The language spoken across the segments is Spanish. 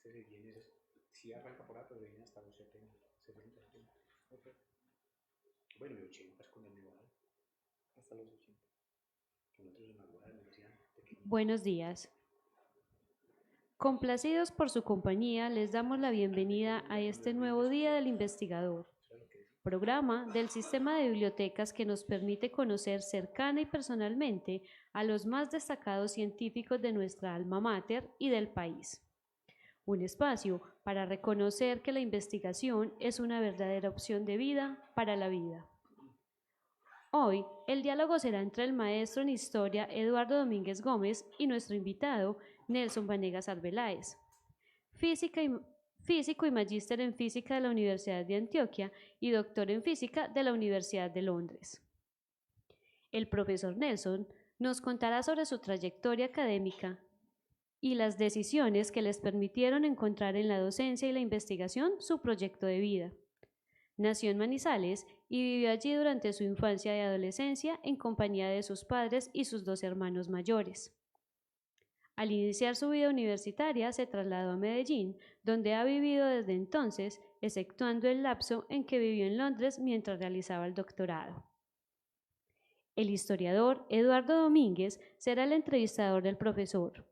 Este se viene, sí arranca por ahí, pero viene hasta los 70, 70. Okay. Bueno, y 80 es con el Nevada. Hasta los 80. Que nosotros en Aguada nos decían pequeñito. Buenos días. Complacidos por su compañía, les damos la bienvenida a este nuevo Día del Investigador, programa del sistema de bibliotecas que nos permite conocer cercana y personalmente a los más destacados científicos de nuestra alma mater y del país. Un espacio para reconocer que la investigación es una verdadera opción de vida para la vida. Hoy, el diálogo será entre el maestro en historia Eduardo Domínguez Gómez y nuestro invitado Nelson Vanegas Arbeláez, física y, físico y magíster en física de la Universidad de Antioquia y doctor en física de la Universidad de Londres. El profesor Nelson nos contará sobre su trayectoria académica y las decisiones que les permitieron encontrar en la docencia y la investigación su proyecto de vida. Nació en Manizales y vivió allí durante su infancia y adolescencia en compañía de sus padres y sus dos hermanos mayores. Al iniciar su vida universitaria se trasladó a Medellín, donde ha vivido desde entonces, exceptuando el lapso en que vivió en Londres mientras realizaba el doctorado. El historiador Eduardo Domínguez será el entrevistador del profesor.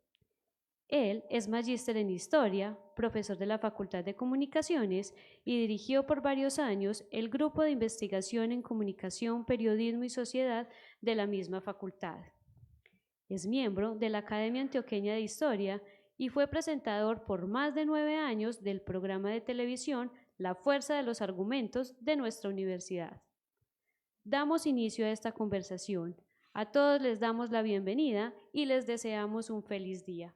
Él es magíster en Historia, profesor de la Facultad de Comunicaciones y dirigió por varios años el Grupo de Investigación en Comunicación, Periodismo y Sociedad de la misma facultad. Es miembro de la Academia Antioqueña de Historia y fue presentador por más de 9 años del programa de televisión La Fuerza de los Argumentos de nuestra universidad. Damos inicio a esta conversación. A todos les damos la bienvenida y les deseamos un feliz día.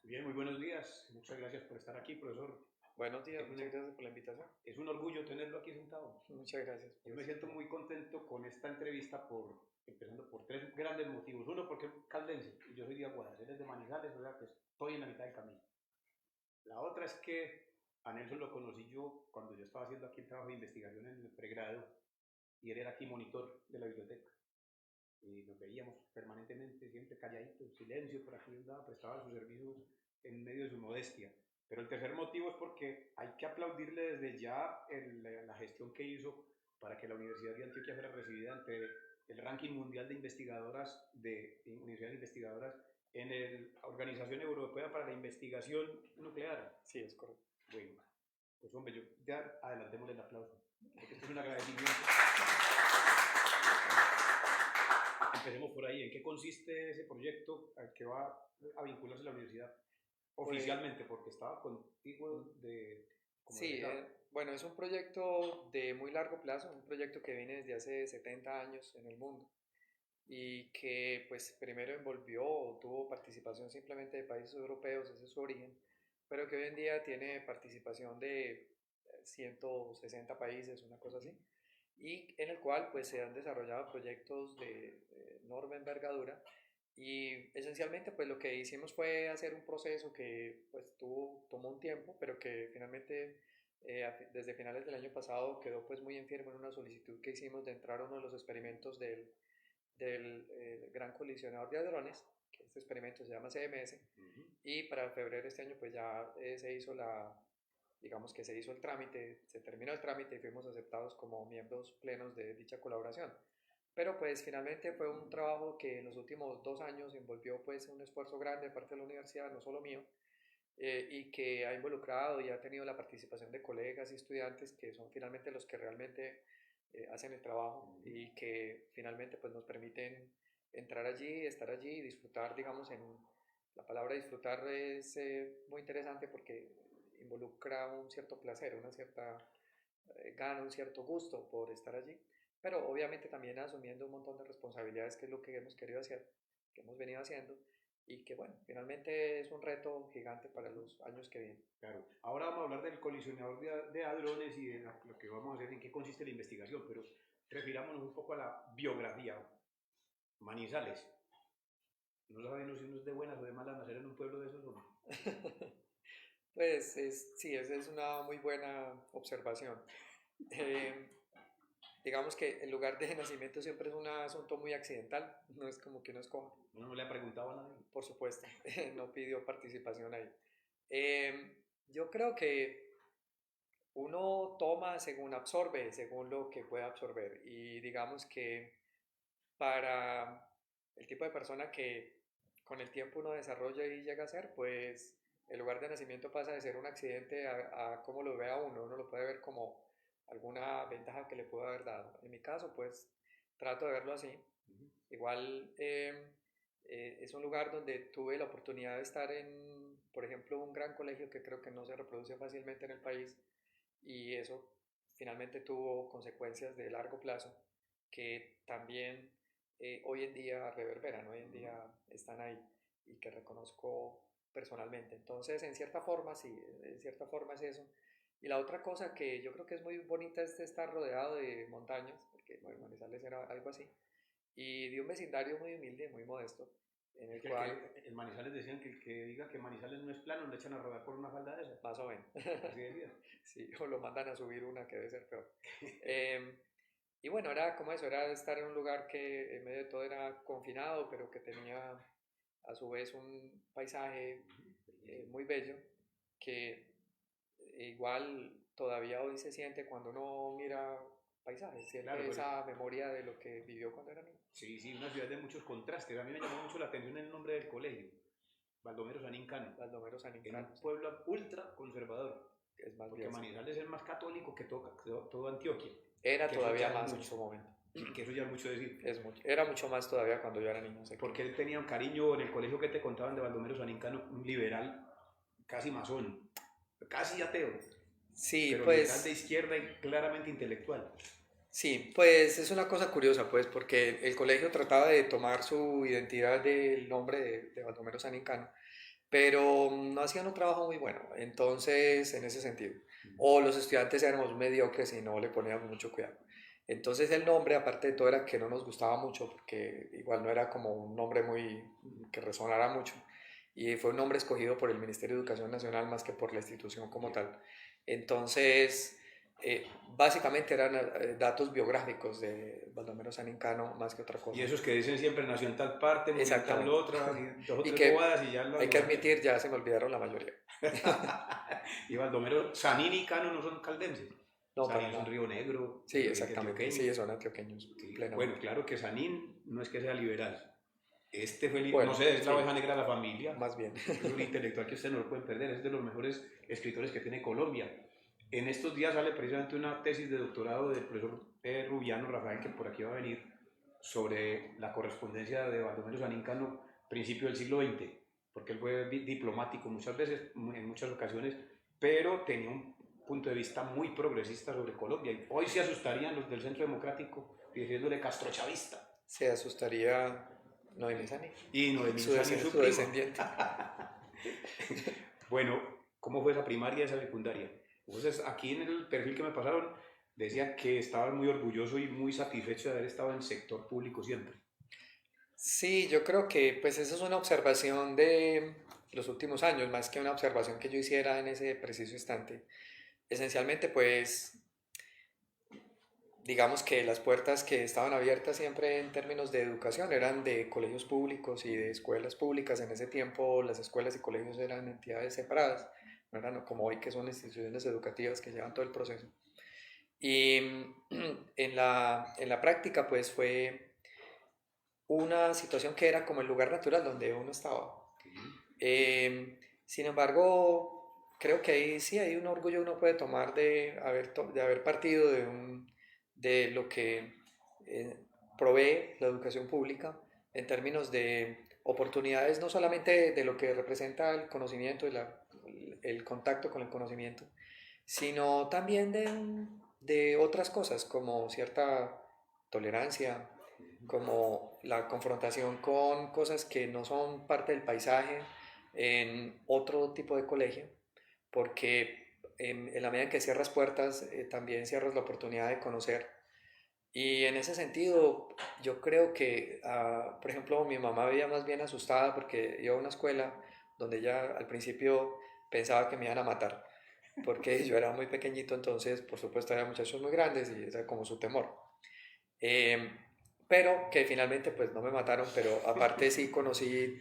Bien, muy buenos días. Muchas gracias por estar aquí, profesor. Buenos días, muchas gracias por la invitación. Es un orgullo tenerlo aquí sentado. Muchas gracias. Yo me siento muy contento con esta entrevista, empezando por tres grandes motivos. Uno, porque es caldense y yo soy de Aguadas, él es de Manizales, o sea que estoy en la mitad del camino. La otra es que a Nelson lo conocí yo cuando yo estaba haciendo aquí el trabajo de investigación en el pregrado y él era aquí monitor de la biblioteca. Y nos veíamos permanentemente, siempre calladito, en silencio, por aquí andaba, prestaba sus servicios en medio de su modestia. Pero el tercer motivo es porque hay que aplaudirle desde ya la gestión que hizo para que la Universidad de Antioquia fuera recibida entre el ranking mundial de investigadoras, de universidades investigadoras en la Organización Europea para la Investigación Nuclear. Sí, es correcto. Bueno, pues hombre, yo ya adelantémosle el aplauso, porque esto es un agradecimiento. Empecemos por ahí. ¿En qué consiste ese proyecto al que va a vincularse la universidad? Oficialmente, porque estaba contigo de... Sí, bueno, es un proyecto de muy largo plazo, un proyecto que viene desde hace 70 años en el mundo y que pues primero envolvió o tuvo participación simplemente de países europeos, ese es su origen, pero que hoy en día tiene participación de 160 países, una cosa así, y en el cual pues se han desarrollado proyectos de enorme envergadura y esencialmente pues lo que hicimos fue hacer un proceso que pues tomó un tiempo, pero que finalmente desde finales del año pasado quedó pues muy en firme en una solicitud que hicimos de entrar a uno de los experimentos del Gran Colisionador de Hadrones, que este experimento se llama CMS, y para febrero de este año pues ya se hizo digamos que se hizo el trámite, se terminó el trámite y fuimos aceptados como miembros plenos de dicha colaboración. Pero pues finalmente fue un trabajo que en los últimos 2 años envolvió pues un esfuerzo grande de parte de la universidad, no solo mío, y que ha involucrado y ha tenido la participación de colegas y estudiantes que son finalmente los que realmente hacen el trabajo y que finalmente pues nos permiten entrar allí, estar allí y disfrutar, digamos, la palabra disfrutar es muy interesante porque involucra un cierto placer, una cierta gana, un cierto gusto por estar allí, pero obviamente también asumiendo un montón de responsabilidades que es lo que hemos querido hacer, que hemos venido haciendo y que bueno, finalmente es un reto gigante para los años que vienen. Claro. Ahora vamos a hablar del colisionador de hadrones y de lo que vamos a hacer, en qué consiste la investigación, pero refirámonos un poco a la biografía. Manizales. No sabemos si uno es de buenas o de malas nacer en un pueblo de esos o no. Pues sí, esa es una muy buena observación. Eh, digamos que el lugar de nacimiento siempre es un asunto muy accidental, no es como que uno escoja. Uno no le ha preguntado a nadie. Por supuesto, no pidió participación ahí. Yo creo que uno toma según absorbe, según lo que puede absorber. Y digamos que para el tipo de persona que con el tiempo uno desarrolla y llega a ser, pues el lugar de nacimiento pasa de ser un accidente a cómo lo vea uno. Uno lo puede ver como alguna ventaja que le pudo haber dado. En mi caso, pues trato de verlo así. Igual es un lugar donde tuve la oportunidad de estar en, por ejemplo, un gran colegio que creo que no se reproduce fácilmente en el país, y eso finalmente tuvo consecuencias de largo plazo que también hoy en día reverberan, hoy en día están ahí y que reconozco personalmente. Entonces, en cierta forma, sí, en cierta forma es eso. Y la otra cosa que yo creo que es muy bonita es estar rodeado de montañas, porque bueno, Manizales era algo así, y de un vecindario muy humilde, muy modesto, en el cual... En Manizales decían que el que diga que Manizales no es plano, le echan a rodar por una falda de esas. Más o menos. Así decía. Sí, o lo mandan a subir una que debe ser peor. Eh, y bueno, era como eso, era estar en un lugar que en medio de todo era confinado, pero que tenía a su vez un paisaje muy bello, que igual todavía hoy se siente cuando uno mira paisajes, siente Claro, pues, esa memoria de lo que vivió cuando era niño. sí, sí, una ciudad de muchos contrastes. A mí me llamó mucho la atención el nombre del colegio, Baldomero Sanín Cano. Baldomero San En Incano, un pueblo ultra conservador, es más porque bien, sí. Manizales es el más católico que todo Antioquia, Era que eso todavía ya es más en mucho, su momento. que eso ya es mucho decir. Era mucho más todavía cuando yo era niño. Sé que... Porque él tenía un cariño en el colegio que te contaban de Baldomero Sanín Cano, un liberal, casi masón, casi ateo, Sí, pero liberal de pues izquierda y claramente intelectual. sí, pues es una cosa curiosa, pues, porque el colegio trataba de tomar su identidad del nombre de Baldomero San Incano, pero no hacían un trabajo muy bueno, entonces, en ese sentido. O los estudiantes éramos mediocres y no le poníamos mucho cuidado. Entonces el nombre, aparte de todo, era que no nos gustaba mucho, porque igual no era como un nombre muy que resonara mucho. Y fue un nombre escogido por el Ministerio de Educación Nacional más que por la institución como tal. Entonces, básicamente eran datos biográficos de Baldomero San Incano más que otra Y cosa. esos que dicen siempre nació en tal parte, murió en tal Exactamente. otra, y dos o Y tres que bobadas y ya lo hay que anuncian. admitir, ya se me olvidaron la mayoría. Y Baldomero, Sanín y Cano no son caldenses. No, para Sanín es un nada. río negro, Sí, exactamente. antioqueño. Sí, son antioqueños, Sí, plenamente. bueno, claro que Sanín no es que sea liberal. Este fue, Bueno, no sé, es la sí, oveja negra de la familia. más bien. Es un intelectual que usted no lo pueden perder. Es de los mejores escritores que tiene Colombia. En estos días sale precisamente una tesis de doctorado del profesor Rubiano Rafael, que por aquí va a venir, sobre la correspondencia de Baldomero Sanín Cano, principio del siglo XX, porque él fue diplomático muchas veces, en muchas ocasiones, pero tenía un punto de vista muy progresista sobre Colombia. Y hoy se asustarían los del Centro Democrático diciéndole castrochavista. Se asustaría Noemí Sanín, Y Noemí su, Sanín, su su prima. descendiente. Bueno, ¿cómo fue esa primaria y esa secundaria? Entonces, aquí en el perfil que me pasaron, decía que estaba muy orgulloso y muy satisfecho de haber estado en el sector público siempre. Sí, yo creo que pues esa es una observación de los últimos años, más que una observación que yo hiciera en ese preciso instante. Esencialmente, pues digamos que las puertas que estaban abiertas siempre en términos de educación eran de colegios públicos y de escuelas públicas. En ese tiempo las escuelas y colegios eran entidades separadas, no eran como hoy que son instituciones educativas que llevan todo el proceso. Y en la práctica pues fue una situación que era como el lugar natural donde uno estaba. Sin embargo, creo que ahí sí hay un orgullo uno puede tomar de haber partido de lo que eh, provee la educación pública en términos de oportunidades, no solamente de lo que representa el conocimiento y el contacto con el conocimiento, sino también de otras cosas como cierta tolerancia, como la confrontación con cosas que no son parte del paisaje en otro tipo de colegio, porque en la medida en que cierras puertas, también cierras la oportunidad de conocer. Y en ese sentido, yo creo que, por ejemplo, mi mamá veía más bien asustada porque iba a una escuela donde ella al principio pensaba que me iban a matar, porque yo era muy pequeñito, entonces por supuesto había muchachos muy grandes y ese era como su temor. Eh, pero que finalmente pues no me mataron, pero aparte sí conocí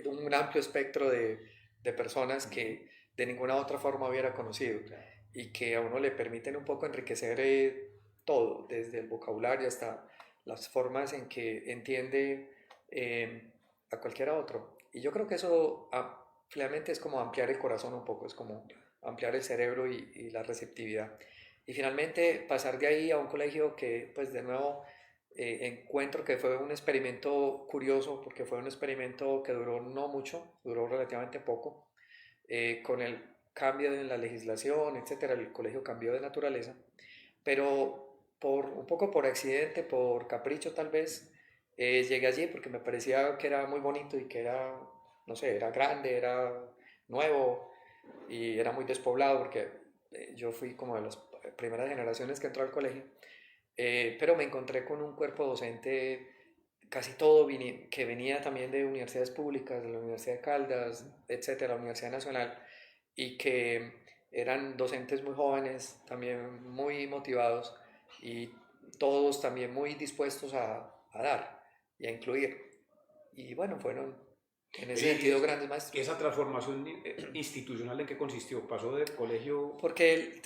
un amplio espectro de personas que de ninguna otra forma hubiera conocido, y que a uno le permiten un poco enriquecer todo, desde el vocabulario hasta las formas en que entiende a cualquiera otro. Y yo creo que eso finalmente es como ampliar el corazón un poco, es como ampliar el cerebro y la receptividad. Y finalmente pasar de ahí a un colegio que, pues de nuevo, encuentro que fue un experimento curioso, porque fue un experimento que duró no mucho, duró relativamente poco. Con el cambio en la legislación, etcétera, el colegio cambió de naturaleza, pero un poco por accidente, por capricho tal vez, llegué allí porque me parecía que era muy bonito y que era, no sé, era grande, era nuevo y era muy despoblado, porque yo fui como de las primeras generaciones que entró al colegio, pero me encontré con un cuerpo docente casi todo que venía también de universidades públicas, de la Universidad de Caldas, etcétera, la Universidad Nacional, y que eran docentes muy jóvenes, también muy motivados y todos también muy dispuestos a dar y a incluir. Y bueno, fueron en ese sentido grandes maestros. ¿Esa transformación institucional en qué consistió? ¿Pasó del colegio? Porque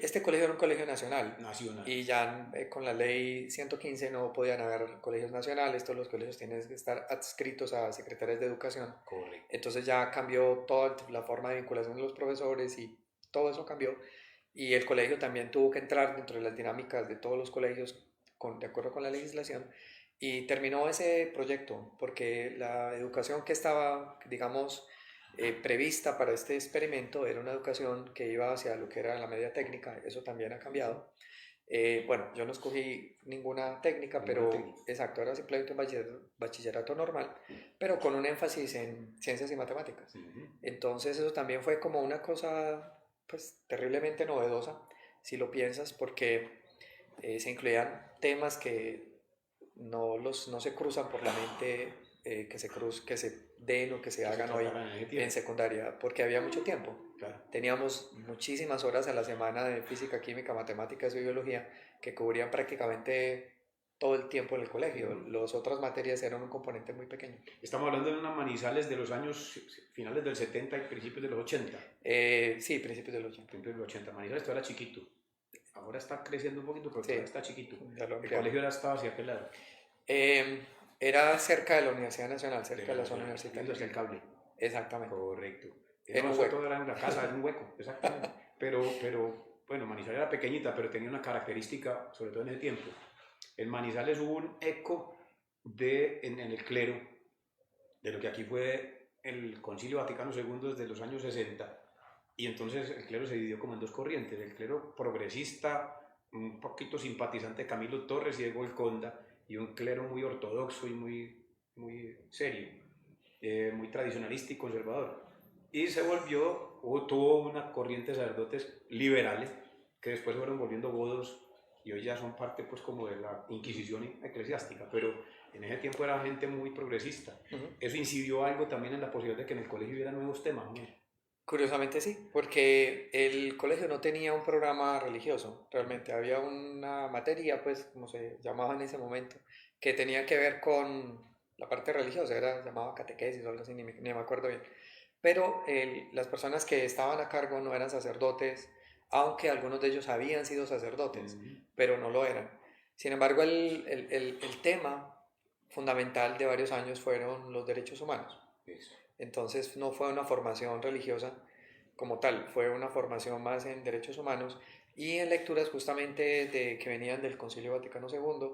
este colegio era un colegio nacional. Nacional. Y ya con la ley 115 no podían haber colegios nacionales, todos los colegios tienen que estar adscritos a secretarias de educación. Correcto. Entonces ya cambió toda la forma de vinculación de los profesores y todo eso cambió. Y el colegio también tuvo que entrar dentro de las dinámicas de todos los colegios de acuerdo con la legislación. Y terminó ese proyecto porque la educación que estaba, digamos, prevista para este experimento era una educación que iba hacia lo que era la media técnica, eso también ha cambiado. Bueno, yo no escogí ninguna técnica, pero exacto, era simplemente un bachillerato normal, pero con un énfasis en ciencias y matemáticas. Entonces eso también fue como una cosa pues terriblemente novedosa, si lo piensas, porque se incluían temas que no se cruzan por la mente, que se den o que se hagan hoy en secundaria, porque había mucho tiempo. Claro. Teníamos muchísimas horas a la semana de física, química, matemáticas y biología que cubrían prácticamente todo el tiempo en el colegio. Las otras materias eran un componente muy pequeño. Estamos hablando de una Manizales de los años finales del 70 y principios de los 80. Sí, principios de los 80. Principios de los 80. Manizales todavía era chiquito. Ahora está creciendo un poquito, pero Sí, todavía está chiquito. El colegio estaba hacia aquel lado. Era cerca de la Universidad Nacional, cerca de la zona universitaria. Hacia el cable. Exactamente. Correcto. En un hueco. Todo era en la casa, en un hueco, exactamente. pero, bueno, Manizales era pequeñita, pero tenía una característica, sobre todo en ese tiempo. En Manizales hubo un eco en el clero, de lo que aquí fue el Concilio Vaticano II desde los años 60. Y entonces el clero se dividió como en dos corrientes: el clero progresista, un poquito simpatizante de Camilo Torres y Diego Golconda, y un clero muy ortodoxo y muy serio, muy tradicionalista y conservador. Y tuvo una corriente de sacerdotes liberales que después se fueron volviendo godos y hoy ya son parte pues como de la Inquisición eclesiástica, pero en ese tiempo era gente muy progresista. Eso incidió algo también en la posibilidad de que en el colegio hubiera nuevos temas, ¿no? Curiosamente sí, porque el colegio no tenía un programa religioso, realmente había una materia, pues como se llamaba en ese momento, que tenía que ver con la parte religiosa, llamaba catequesis o algo así, ni me acuerdo bien. Pero las personas que estaban a cargo no eran sacerdotes, aunque algunos de ellos habían sido sacerdotes, pero no lo eran. Sin embargo, el tema fundamental de varios años fueron los derechos humanos. Eso. Entonces no fue una formación religiosa como tal, fue una formación más en derechos humanos y en lecturas justamente que venían del Concilio Vaticano II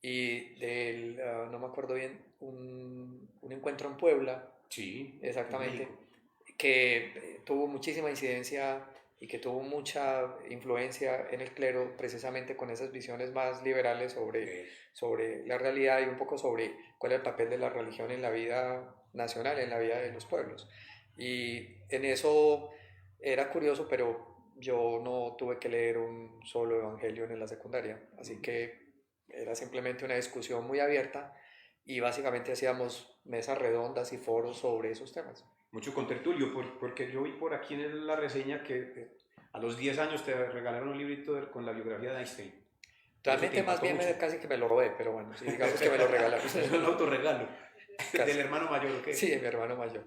y del, no me acuerdo bien, un encuentro en Puebla. Sí, exactamente, que tuvo muchísima incidencia y que tuvo mucha influencia en el clero precisamente con esas visiones más liberales sobre la realidad y un poco sobre cuál es el papel de la religión en la vida nacional, en la vida de los pueblos. Y en eso era curioso, pero yo no tuve que leer un solo evangelio en la secundaria, así que era simplemente una discusión muy abierta y básicamente hacíamos mesas redondas y foros sobre esos temas. Mucho contertulio, porque yo vi por aquí en la reseña que a los 10 años te regalaron un librito con la biografía de Einstein. Realmente más bien casi que me lo robé, pero bueno, sí, digamos que me lo regalaron. Es un autorregalo. ¿Del hermano mayor o qué? Sí, de mi hermano mayor.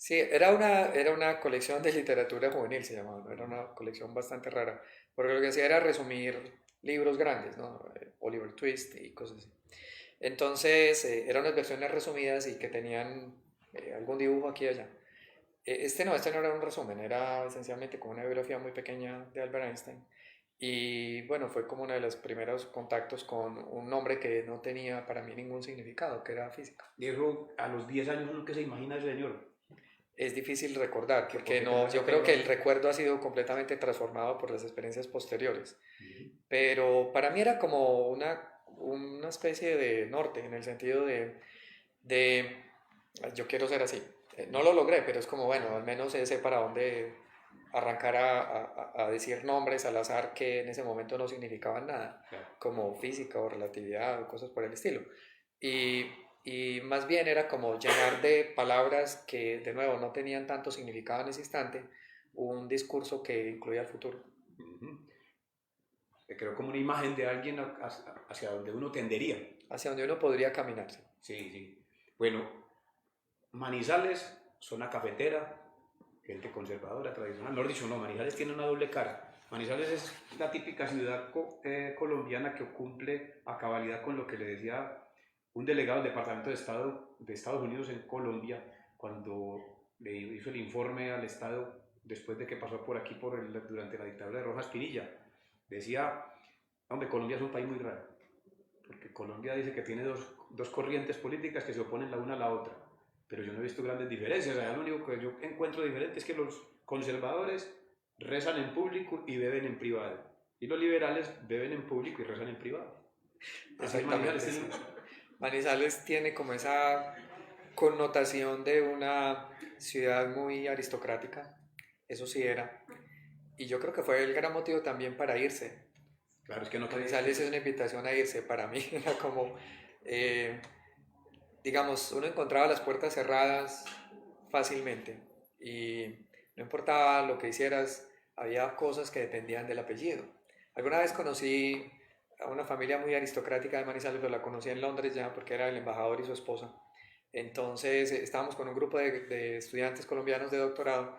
Sí, era una colección de literatura juvenil, se llamaba, ¿no? Era una colección bastante rara, porque lo que hacía era resumir libros grandes, ¿no? Oliver Twist y cosas así. Entonces, eran unas versiones resumidas y que tenían algún dibujo aquí y allá. Este no era un resumen, era esencialmente como una biografía muy pequeña de Albert Einstein. Y bueno, fue como uno de los primeros contactos con un nombre que no tenía para mí ningún significado, que era física. Y eso, a los 10 años, uno que se imagina ese señor. Es difícil recordar, Que porque porque no, tenga ese yo creo que apellido el así. recuerdo ha sido completamente transformado por las experiencias posteriores. Ujú. Pero para mí era como una especie de norte, en el sentido de yo quiero ser así. No lo logré, pero es como, bueno, al menos sé para dónde arrancar a decir nombres al azar que en ese momento no significaban nada, Claro. como física o relatividad o cosas por el estilo. Y, y más bien era como llenar de palabras que, de nuevo, no tenían tanto significado en ese instante, un discurso que incluía el futuro. Ujú. Que creo como una imagen de alguien hacia donde uno tendería. Hacia donde uno podría caminarse. Sí, sí. Bueno, Manizales, zona cafetera, gente conservadora, tradicional. Mejor dicho, no, Manizales tiene una doble cara. Manizales es la típica ciudad colombiana que cumple a cabalidad con lo que le decía un delegado del Departamento de Estado de Estados Unidos en Colombia cuando le hizo el informe al Estado después de que pasó por aquí durante la dictadura de Rojas Pinilla. Decía, hombre, Colombia es un país muy raro, porque Colombia dice que tiene dos corrientes políticas que se oponen la una a la otra, pero yo no he visto grandes diferencias. O sea, lo único que yo encuentro diferente es que los conservadores rezan en público y beben en privado, y los liberales beben en público y rezan en privado. Así es Exactamente, Manizales. sí. Manizales tiene como esa connotación de una ciudad muy aristocrática, eso sí era, y yo creo que fue el gran motivo también para irse. Claro, es que no quiere. Manizales es una invitación a irse, para mí era como, eh, digamos, uno encontraba las puertas cerradas fácilmente y no importaba lo que hicieras, había cosas que dependían del apellido. Alguna vez conocí a una familia muy aristocrática de Manizales, pero la conocí en Londres ya porque era el embajador y su esposa. Entonces estábamos con un grupo de estudiantes colombianos de doctorado,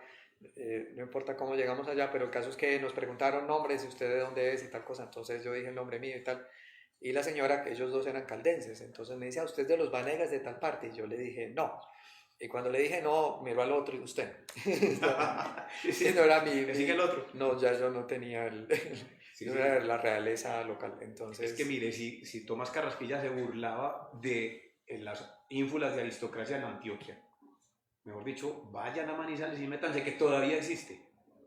no importa cómo llegamos allá, pero el caso es que nos preguntaron nombres, y usted de dónde es y tal cosa, entonces yo dije el nombre mío y tal, y la señora, que ellos dos eran caldenses, entonces me dice, ¿a usted es de los Vanegas de tal parte? Y yo le dije, no. Y cuando le dije no, miró al otro y usted. Sí, Y no sí, era le sigue el otro. no, ya yo no tenía Sí, no sí. era la realeza local. Es que Entonces, mire, si Tomás Carrasquilla se burlaba de las ínfulas de aristocracia en Antioquia, mejor dicho, vayan a Manizales y métanse, que todavía existe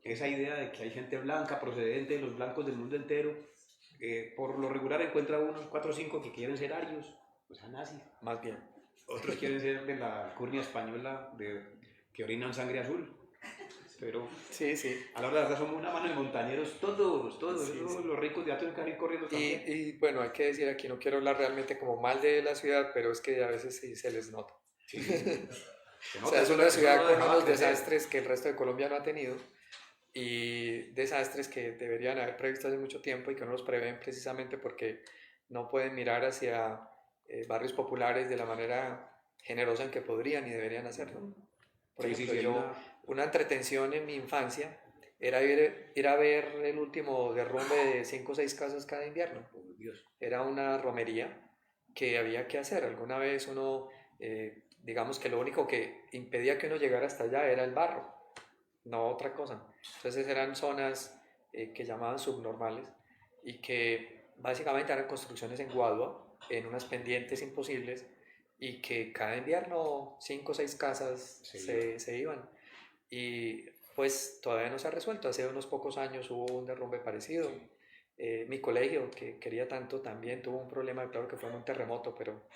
esa idea de que hay gente blanca procedente de los blancos del mundo entero. Por lo regular encuentra unos 4 o 5 que quieren ser arios, o sea, nazis. más bien. Otros quieren ser de la curnia española, que orinan sangre azul. Pero Sí, sí. a la verdad somos una mano de montañeros todos, todos. Sí, sí. Los ricos ya tienen que ir corriendo también. Y bueno, hay que decir aquí, no quiero hablar realmente como mal de la ciudad, pero es que a veces sí se les nota. Sí, sí. Se O nota, sea, es una eso ciudad no con dejaba unos crecer. desastres que el resto de Colombia no ha tenido y desastres que deberían haber previsto hace mucho tiempo y que no los prevén precisamente porque no pueden mirar hacia barrios populares de la manera generosa en que podrían y deberían hacerlo. Por Sí, sí, ejemplo, sí, hay yo, una. una entretención en mi infancia era ir a ver el último derrumbe de 5 o 6 casas cada invierno. Oh, Dios. Era una romería que había que hacer. Alguna vez uno, digamos que lo único que impedía que uno llegara hasta allá era el barro, no otra cosa. Entonces eran zonas que llamaban subnormales y que básicamente eran construcciones en Guadua, en unas pendientes imposibles y que cada invierno 5 o 6 casas se iban. Y pues todavía no se ha resuelto. Hace unos pocos años hubo un derrumbe parecido. Sí. Mi colegio, que quería tanto, también tuvo un problema, claro que fue en un terremoto, pero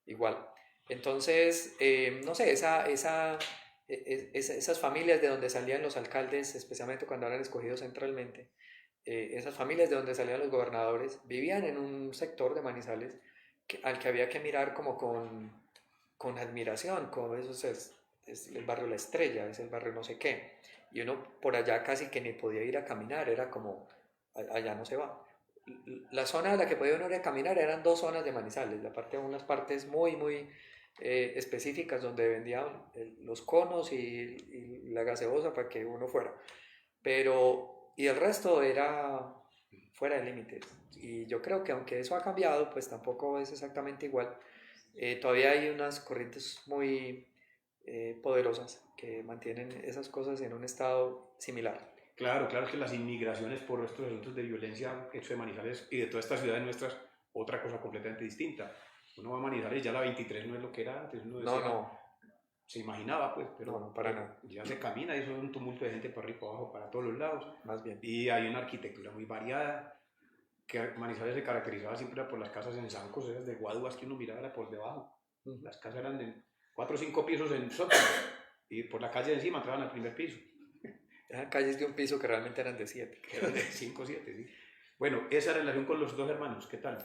igual. Entonces, no sé, esas familias de donde salían los alcaldes, especialmente cuando eran escogidos centralmente, esas familias de donde salían los gobernadores, vivían en un sector de Manizales al que había que mirar como con admiración, como eso es el barrio La Estrella, es el barrio no sé qué. Y uno por allá casi que ni podía ir a caminar, era como, allá no se va. La zona a la que podía uno ir a caminar eran dos zonas de Manizales, unas partes muy, muy específicas donde vendían los conos y la gaseosa para que uno fuera. Y el resto era fuera de límites. Y yo creo que aunque eso ha cambiado, pues tampoco es exactamente igual. Todavía hay unas corrientes muy poderosas que mantienen esas cosas en un estado similar. Claro, claro, es que las inmigraciones por estos asuntos de violencia han hecho de Manizales y de todas estas ciudades nuestras otra cosa completamente distinta. Uno va a Manizales, ya la 23 no es lo que era antes, uno decía, No, se imaginaba, pues, pero no, para nada. ya se camina y eso es un tumulto de gente por arriba y por abajo, para todos los lados. Más bien. Y hay una arquitectura muy variada, que Manizales se caracterizaba siempre por las casas en zancos, esas de guaduas que uno miraba por debajo. Las casas eran de 4 o 5 pisos en sótano y por la calle de encima entraban al primer piso. Eran calles de un piso que realmente eran de 7. Que eran de 5 o 7, sí. Bueno, esa relación con los dos hermanos, ¿qué tal?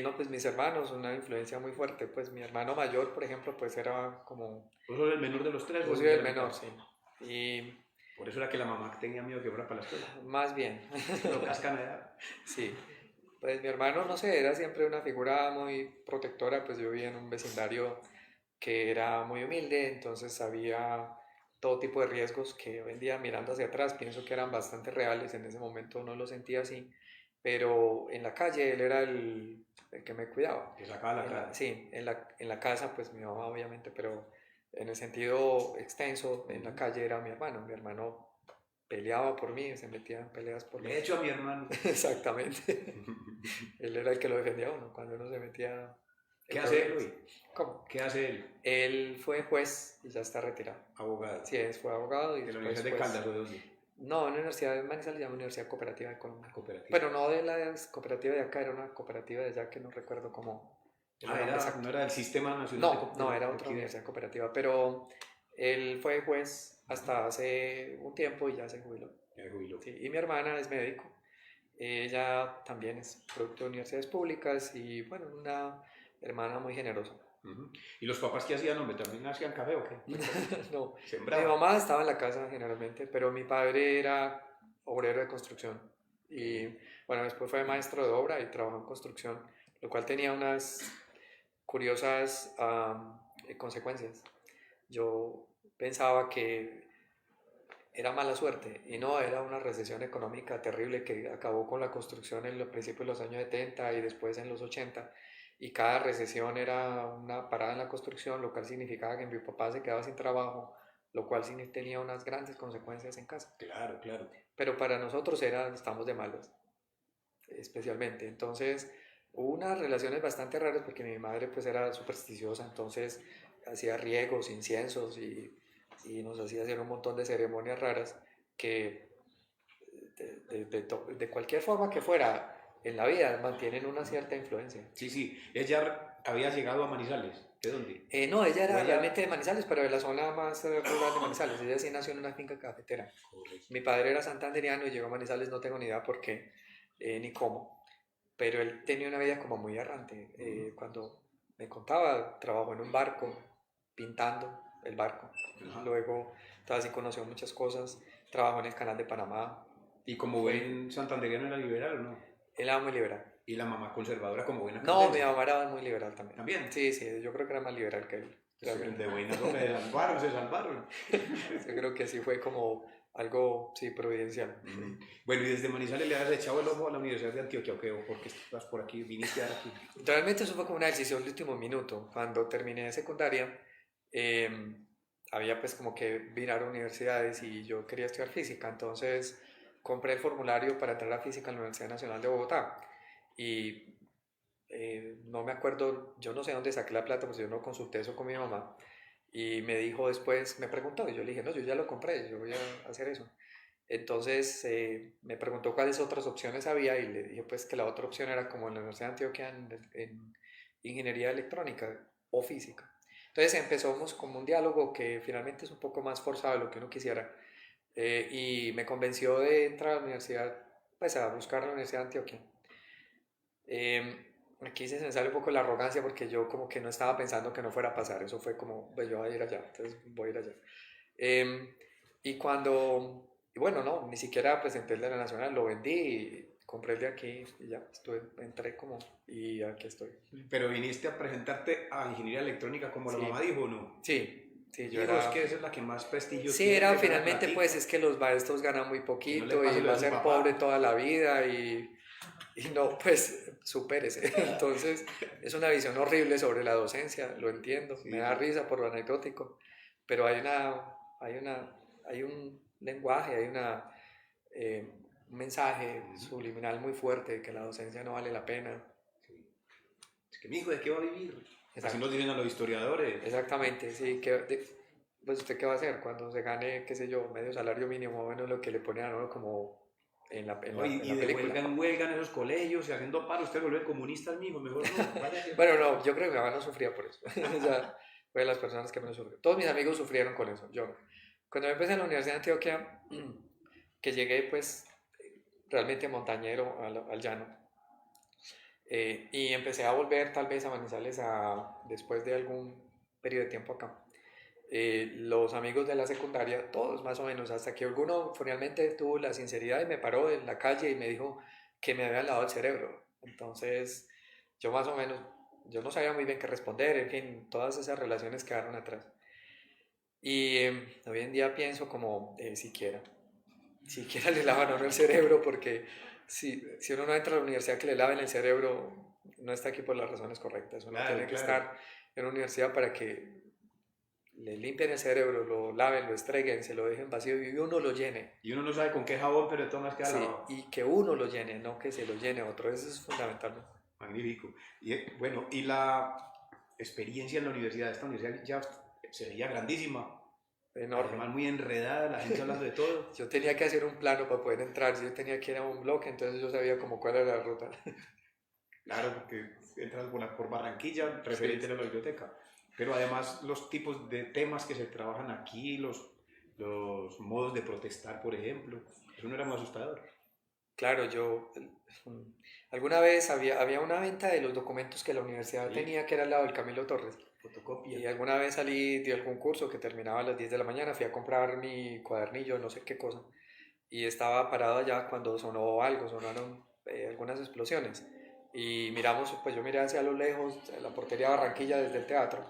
No, pues mis hermanos, una influencia muy fuerte. Pues mi hermano mayor, por ejemplo, pues era como... ¿Vos sos el menor de los tres? Yo soy el menor, sí. Y por eso era que la mamá tenía miedo que fuera para la escuela. más bien. Lo cascan allá. Sí. Pues mi hermano, no sé, era siempre una figura muy protectora. Pues yo vivía en un vecindario que era muy humilde, entonces había todo tipo de riesgos que hoy en día mirando hacia atrás pienso que eran bastante reales. En ese momento no lo sentía así, pero en la calle él era el que me cuidaba. Que sacaba la cara. Sí, en la casa pues mi mamá obviamente, pero en el sentido extenso en la calle era mi hermano. Mi hermano peleaba por mí, se metía en peleas por mí. Le he hecho a mi hermano. Exactamente. Él era el que lo defendía a uno cuando uno se metía. ¿Qué hace él hoy? ¿Cómo? ¿Qué hace él? Él fue juez y ya está retirado. Abogado. Sí, él fue abogado. Y ¿De la Universidad de Caldas o de dónde? No, en la Universidad de Manizales se llama Universidad Cooperativa de Colombia. Cooperativa. Pero no de la cooperativa de acá, era una cooperativa de allá que no recuerdo cómo. No era el Sistema Nacional. No, era otra universidad cooperativa. Pero él fue juez hasta hace un tiempo y ya se jubiló. Sí, y mi hermana es médico. Ella también es producto de universidades públicas y, bueno, una hermana muy generosa. ¿Y los papás qué hacían, hombre? ¿También hacían café o qué? No, sembraba. Mi mamá estaba en la casa generalmente, pero mi padre era obrero de construcción. Y, bueno, después fue maestro de obra y trabajó en construcción, lo cual tenía unas curiosas consecuencias. Yo pensaba que era mala suerte y no, era una recesión económica terrible que acabó con la construcción en los principios de los años 70 y después en los 80, y cada recesión era una parada en la construcción, lo cual significaba que mi papá se quedaba sin trabajo, lo cual tenía unas grandes consecuencias en casa. Claro, claro. Pero para nosotros estamos de malas, especialmente. Entonces hubo unas relaciones bastante raras porque mi madre pues era supersticiosa, entonces hacía riegos, inciensos y nos hacía hacer un montón de ceremonias raras que de cualquier forma que fuera en la vida mantienen una cierta influencia. Sí. Ella había llegado a Manizales. ¿De dónde? No, ella era realmente de Manizales, pero de la zona más rural de Manizales. Ella sí nació en una finca cafetera. Correcto. Mi padre era santanderiano y llegó a Manizales, no tengo ni idea por qué ni cómo, pero él tenía una vida como muy errante. Cuando me contaba, trabajó en un barco pintando el barco. Luego, así conoció muchas cosas. Trabajó en el canal de Panamá. ¿Y como buen santanderiano era liberal o no? Él era muy liberal. ¿Y la mamá conservadora como buena? No, mi mamá era muy liberal también. ¿También? Sí, yo creo que era más liberal que él. De buena, se salvaron. Yo creo que sí fue como algo, sí, providencial. Bueno, ¿y desde Manizales le has echado el ojo a la Universidad de Antioquia o qué? ¿O por qué estás por aquí, viniste aquí? Realmente eso fue como una decisión de último minuto. Cuando terminé de secundaria, había pues como que virar a universidades y yo quería estudiar física, entonces compré el formulario para entrar a física en la Universidad Nacional de Bogotá y no me acuerdo, yo no sé dónde saqué la plata, pues yo no consulté eso con mi mamá y me dijo después, me preguntó y yo le dije, no, yo ya lo compré, yo voy a hacer eso. Entonces me preguntó cuáles otras opciones había y le dije pues que la otra opción era como en la Universidad de Antioquia en ingeniería electrónica o física. Entonces empezamos como un diálogo que finalmente es un poco más forzado de lo que uno quisiera y me convenció de entrar a la universidad, pues a buscar la Universidad de Antioquia. Aquí se me sale un poco la arrogancia porque yo como que no estaba pensando que no fuera a pasar, eso fue como, pues yo voy a ir allá, entonces voy a ir allá. Y bueno, no, ni siquiera presenté el de la Nacional, lo vendí compré el de aquí y ya entré como y aquí estoy. Pero viniste a presentarte a ingeniería electrónica como la Sí. mamá dijo, ¿no? Sí, yo Digo, era... es que esa es la que más prestigio Sí, tiene, era gana finalmente platica. pues es que los maestros ganan muy Que no poquito le pase y lo va de a su ser papá. pobre toda la vida y no, pues supérese. Entonces es una visión horrible sobre la docencia, lo entiendo, Sí, me da sí. risa por lo anecdótico, pero hay un lenguaje, eh, un mensaje subliminal muy fuerte de que la docencia no vale la pena. Sí. Es que mi hijo, ¿de qué va a vivir? Así Exacto. nos dicen a los historiadores. Exactamente, sí, pues usted qué va a hacer cuando se gane, qué sé yo, medio salario mínimo, o menos lo que le ponen a uno como No, y en la de película. huelga en esos colegios y haciendo paro, usted vuelve comunista al mismo, mejor no. Vaya Bueno, no, yo creo que mi mamá no sufría por eso. O sea, fue de las personas que menos sufrieron. Todos mis amigos sufrieron con eso, yo no. Cuando yo empecé en la Universidad de Antioquia, que llegué pues realmente montañero al llano, y empecé a volver tal vez a Manizales después de algún periodo de tiempo acá. Los amigos de la secundaria, todos más o menos, hasta que alguno finalmente tuvo la sinceridad y me paró en la calle y me dijo que me había lavado el cerebro. Entonces, yo más o menos, yo no sabía muy bien qué responder, en fin, todas esas relaciones quedaron atrás. Y hoy en día pienso como, siquiera le lavan a uno el cerebro, porque si uno no entra a la universidad que le laven el cerebro, no está aquí por las razones correctas. Uno Claro, tiene que claro. estar en una universidad para que le limpien el cerebro, lo laven, lo estreguen, se lo dejen vacío y uno lo llene. Y uno no sabe con qué jabón, pero de todas maneras queda Sí, lavado. y que uno lo llene, no que se lo llene otro. Eso es fundamental. Magnífico. Y bueno, y la experiencia en la universidad, esta universidad ya se veía grandísima. Enorme. Además, muy enredada, la gente hablando de todo. Yo tenía que hacer un plano para poder entrar. Yo tenía que ir a un bloque, entonces yo sabía como cuál era la ruta. Claro, porque entras por Barranquilla, referente a la biblioteca. Pero además, los tipos de temas que se trabajan aquí, los modos de protestar, por ejemplo, eso no era muy asustador. Claro, alguna vez había una venta de los documentos que la universidad Sí. tenía, que era al lado del Camilo Torres. Fotocopia. Y alguna vez salí de algún curso que terminaba a las 10 de la mañana, fui a comprar mi cuadernillo, no sé qué cosa, y estaba parado allá cuando sonó algo, sonaron algunas explosiones. Y miramos, pues yo miré hacia lo lejos, la portería de Barranquilla desde el teatro,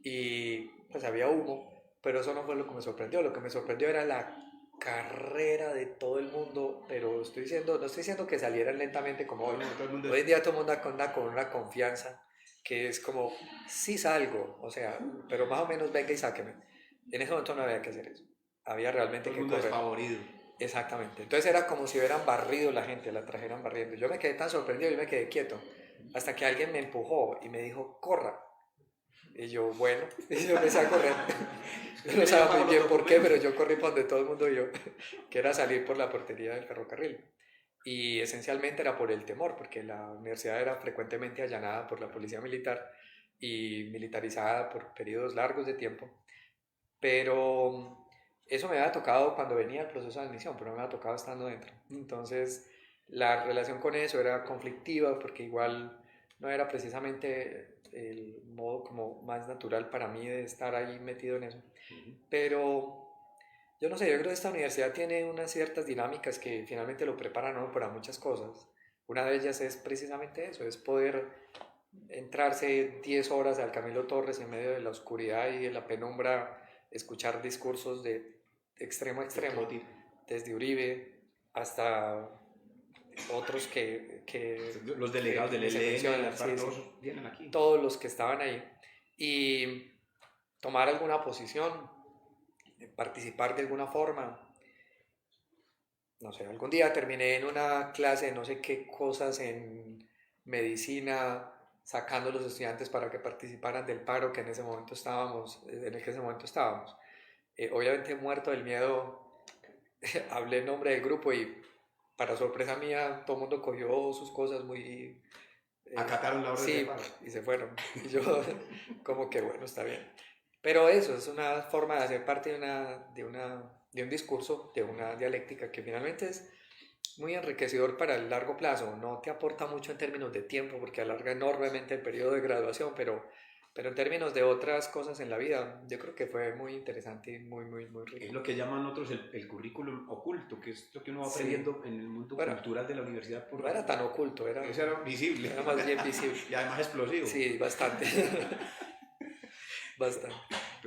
y pues había humo, pero eso no fue lo que me sorprendió. Lo que me sorprendió era la carrera de todo el mundo, pero no estoy diciendo que salieran lentamente como hoy. No, todo el mundo Hoy en día todo el mundo anda con una confianza que es como, sí salgo, o sea, pero más o menos venga y sáqueme. En ese momento no había que hacer eso, había realmente todo el que mundo correr. desfavorido. Exactamente, entonces era como si hubieran barrido la gente, la trajeran barriendo. Yo me quedé tan sorprendido y me quedé quieto, hasta que alguien me empujó y me dijo, corra. Y yo, bueno, y yo empecé a correr. Yo no sabía muy bien por qué, pero yo corrí por donde todo el mundo vio, que era salir por la portería del ferrocarril. Y esencialmente era por el temor, porque la universidad era frecuentemente allanada por la policía militar y militarizada por periodos largos de tiempo. Pero eso me había tocado cuando venía el proceso de admisión, pero no me había tocado estando dentro. Entonces la relación con eso era conflictiva porque igual no era precisamente el modo como más natural para mí de estar ahí metido en eso. Pero yo no sé, yo creo que esta universidad tiene unas ciertas dinámicas que finalmente lo preparan a uno para muchas cosas. Una de ellas es precisamente eso, es poder entrarse 10 horas al Camilo Torres en medio de la oscuridad y de la penumbra, escuchar discursos de extremo a extremo, desde Uribe hasta otros los delegados del ELN, las FARC, sí, todos vienen aquí. todos los que estaban ahí, y tomar alguna posición, participar de alguna forma. No sé, algún día terminé en una clase de no sé qué cosas en medicina, sacando a los estudiantes para que participaran del paro que en ese momento estábamos, en el que en ese momento estábamos. Obviamente muerto del miedo, hablé en nombre del grupo y para sorpresa mía todo el mundo cogió sus cosas muy... acataron la orden de paro. Y se fueron. Y yo como que bueno, está bien. Pero eso es una forma de hacer parte de un discurso, de una dialéctica que finalmente es muy enriquecedor para el largo plazo. No te aporta mucho en términos de tiempo porque alarga enormemente el periodo de graduación, pero Pero en términos de otras cosas en la vida, yo creo que fue muy interesante y muy, muy, muy rico. Es lo que llaman otros el currículum oculto, que es lo que uno va Sí. aprendiendo en el mundo Bueno, cultural de la universidad. No era tan oculto, Eso era visible. era más bien visible. Y además explosivo. Sí, bastante. Bastante.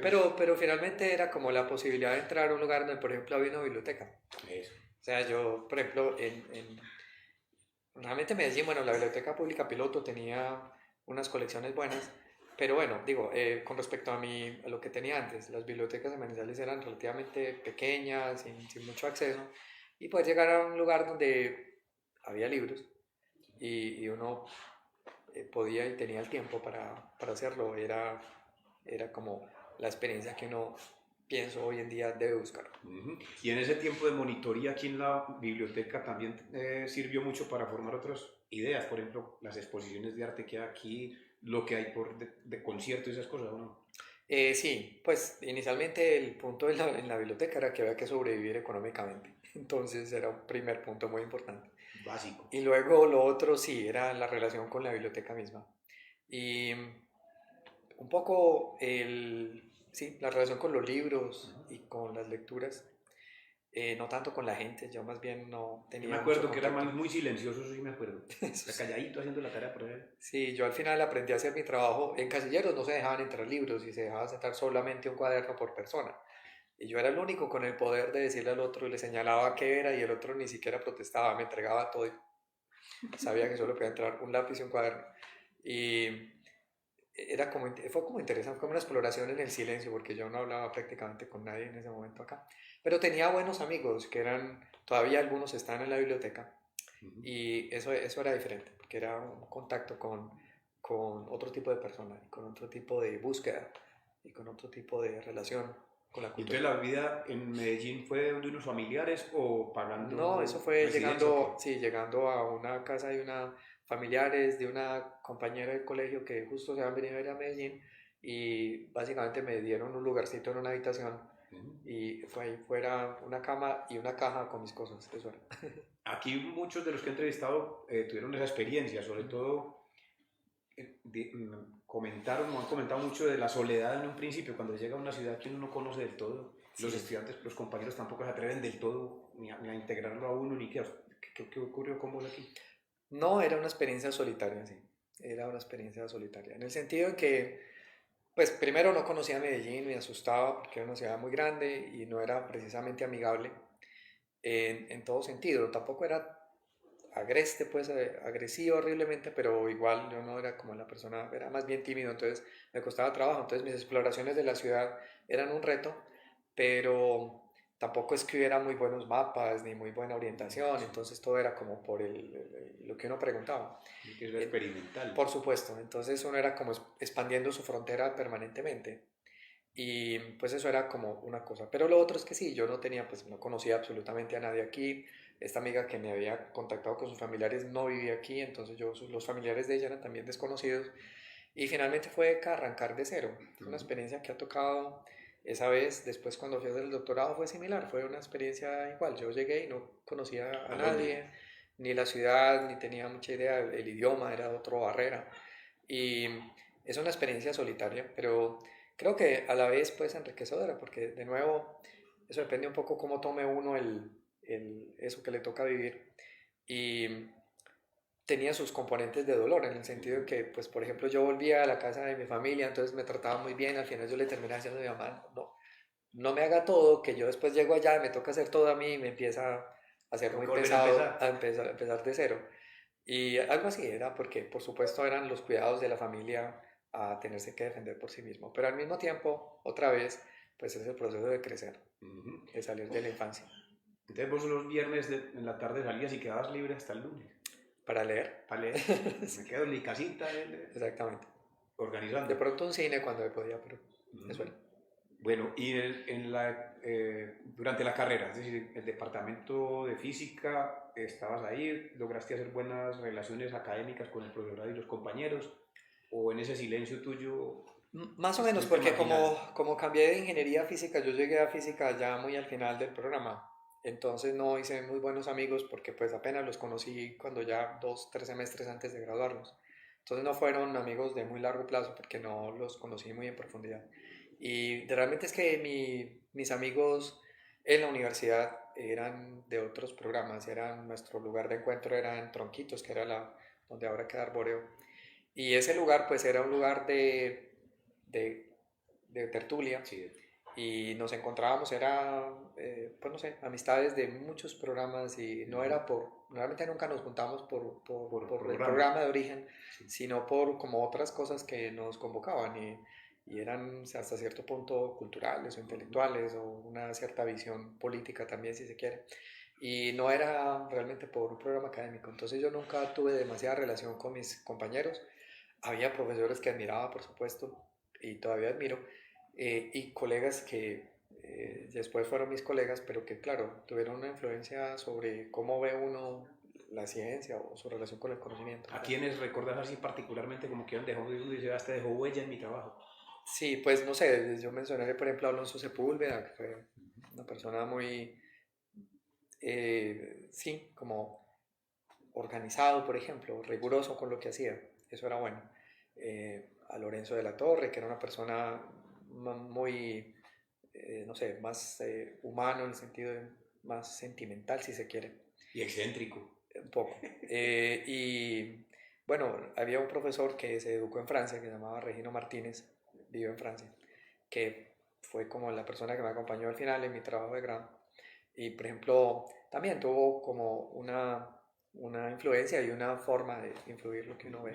Pero finalmente era como la posibilidad de entrar a un lugar donde, por ejemplo, había una biblioteca. Eso. O sea, yo, por ejemplo, realmente Medellín, bueno, la Biblioteca Pública Piloto tenía unas colecciones buenas, pero bueno, digo, con respecto a lo que tenía antes, las bibliotecas de Manizales eran relativamente pequeñas, sin mucho acceso, y poder llegar a un lugar donde había libros y uno podía y tenía el tiempo para hacerlo, era como la experiencia que uno, pienso, hoy en día debe buscar. Y en ese tiempo de monitoría aquí en la biblioteca también sirvió mucho para formar otras ideas, por ejemplo, las exposiciones de arte que hay aquí, lo que hay de conciertos y esas cosas, ¿no? Sí, pues inicialmente el punto en la biblioteca era que había que sobrevivir económicamente, entonces era un primer punto muy importante. Básico. Y luego lo otro sí, era la relación con la biblioteca misma. Y un poco sí, la relación con los libros y con las lecturas, no tanto con la gente, yo más bien no tenía. Yo me acuerdo mucho que era contacto. muy silencioso, sí me acuerdo. Eso sí. Calladito haciendo la tarea por ahí. Sí, yo al final aprendí a hacer mi trabajo. En casilleros no se dejaban entrar libros y se dejaba sentar solamente un cuaderno por persona. Y yo era el único con el poder de decirle al otro y le señalaba qué era y el otro ni siquiera protestaba, me entregaba todo. Sabía que solo podía entrar un lápiz y un cuaderno. Y fue como interesante, fue una exploración en el silencio, porque yo no hablaba prácticamente con nadie en ese momento acá. Pero tenía buenos amigos, que todavía algunos están en la biblioteca, y eso era diferente, porque era un contacto con otro tipo de personas, con otro tipo de búsqueda, y con otro tipo de relación con la ¿Y cultura. entonces la vida en Medellín fue de unos familiares o pagando? No, eso fue residencia? llegando a una casa de familiares de una compañera del colegio que justo se habían venido a ir a Medellín, y básicamente me dieron un lugarcito en una habitación y fue ahí fuera una cama y una caja con mis cosas, eso era. Aquí muchos de los que he entrevistado tuvieron esa experiencia, sobre todo han comentado mucho de la soledad en un principio, cuando llega a una ciudad que uno no conoce del todo. Sí. Los estudiantes, los compañeros tampoco se atreven del todo ni a integrarlo a uno, ni ¿qué ocurrió con vos aquí? No, era una experiencia solitaria, sí. Era una experiencia solitaria. En el sentido en que, pues primero no conocía Medellín, me asustaba porque era una ciudad muy grande y no era precisamente amigable en todo sentido. Tampoco era agresivo horriblemente, pero igual yo no era como la persona, era más bien tímido, entonces me costaba trabajo. Entonces mis exploraciones de la ciudad eran un reto, pero tampoco es que hubiera muy buenos mapas ni muy buena orientación, entonces todo era como por lo que uno preguntaba. Que es experimental. Por supuesto, entonces uno era como expandiendo su frontera permanentemente. Y pues eso era como una cosa. Pero lo otro es que sí, yo no conocía absolutamente a nadie aquí. Esta amiga que me había contactado con sus familiares no vivía aquí, entonces los familiares de ella eran también desconocidos. Y finalmente fue que arrancar de cero. Fue una experiencia que ha tocado esa vez. Después cuando fui a hacer el doctorado fue similar, fue una experiencia igual. Yo llegué y no conocía a nadie, ni la ciudad, ni tenía mucha idea. El idioma era otra barrera. Y es una experiencia solitaria, pero creo que a la vez pues enriquecedora, porque de nuevo eso depende un poco cómo tome uno eso que le toca vivir. Y tenía sus componentes de dolor, en el sentido de que, pues por ejemplo, yo volvía a la casa de mi familia, entonces me trataba muy bien, al final yo le terminé diciendo a mi mamá, no me haga todo, que yo después llego allá y me toca hacer todo a mí y me empieza a hacer muy pesado a empezar de cero. Y algo así era, porque por supuesto eran los cuidados de la familia a tenerse que defender por sí mismo, pero al mismo tiempo, otra vez, pues es el proceso de crecer, de salir de la infancia. Entonces vos los viernes en la tarde salías y quedabas libre hasta el lunes. Para leer. Para leer. Me quedo en mi casita. Exactamente. Organizando. De pronto un cine cuando me podía, pero eso era. Bueno, y durante la carrera, es decir, el departamento de física, estabas ahí, lograste hacer buenas relaciones académicas con el profesorado y los compañeros, o en ese silencio tuyo. Más o menos, porque como cambié de ingeniería a física, yo llegué a física ya muy al final del programa, entonces no hice muy buenos amigos porque pues apenas los conocí cuando ya 2, 3 semestres antes de graduarnos. Entonces no fueron amigos de muy largo plazo porque no los conocí muy en profundidad. Y realmente es que mis amigos en la universidad eran de otros programas, nuestro lugar de encuentro era en Tronquitos, que era donde ahora queda Arboreo. Y ese lugar pues era un lugar de, de tertulia, Sí. y nos encontrábamos, pues no sé, amistades de muchos programas, y no era realmente nunca nos juntamos por el programa de origen, sí, sino por como otras cosas que nos convocaban, y eran hasta cierto punto culturales o intelectuales, o una cierta visión política también, si se quiere. Y no era realmente por un programa académico. Entonces yo nunca tuve demasiada relación con mis compañeros. Había profesores que admiraba, por supuesto, y todavía admiro, y colegas que después fueron mis colegas, pero que, claro, tuvieron una influencia sobre cómo ve uno la ciencia o su relación con el conocimiento. ¿A quiénes recordás así particularmente como que han dejado, hasta dejó huella en mi trabajo? Sí, pues no sé, yo mencionaré por ejemplo a Alonso Sepúlveda, que fue una persona muy, sí, como organizado, por ejemplo, riguroso con lo que hacía, eso era bueno. A Lorenzo de la Torre, que era una persona muy, no sé, más humano en el sentido más sentimental, si se quiere. Y excéntrico. Un poco. Y bueno, había un profesor que se educó en Francia, que se llamaba Regino Martínez, vive en Francia, que fue como la persona que me acompañó al final en mi trabajo de grado. Y por ejemplo, también tuvo como una influencia y una forma de influir lo que uno ve.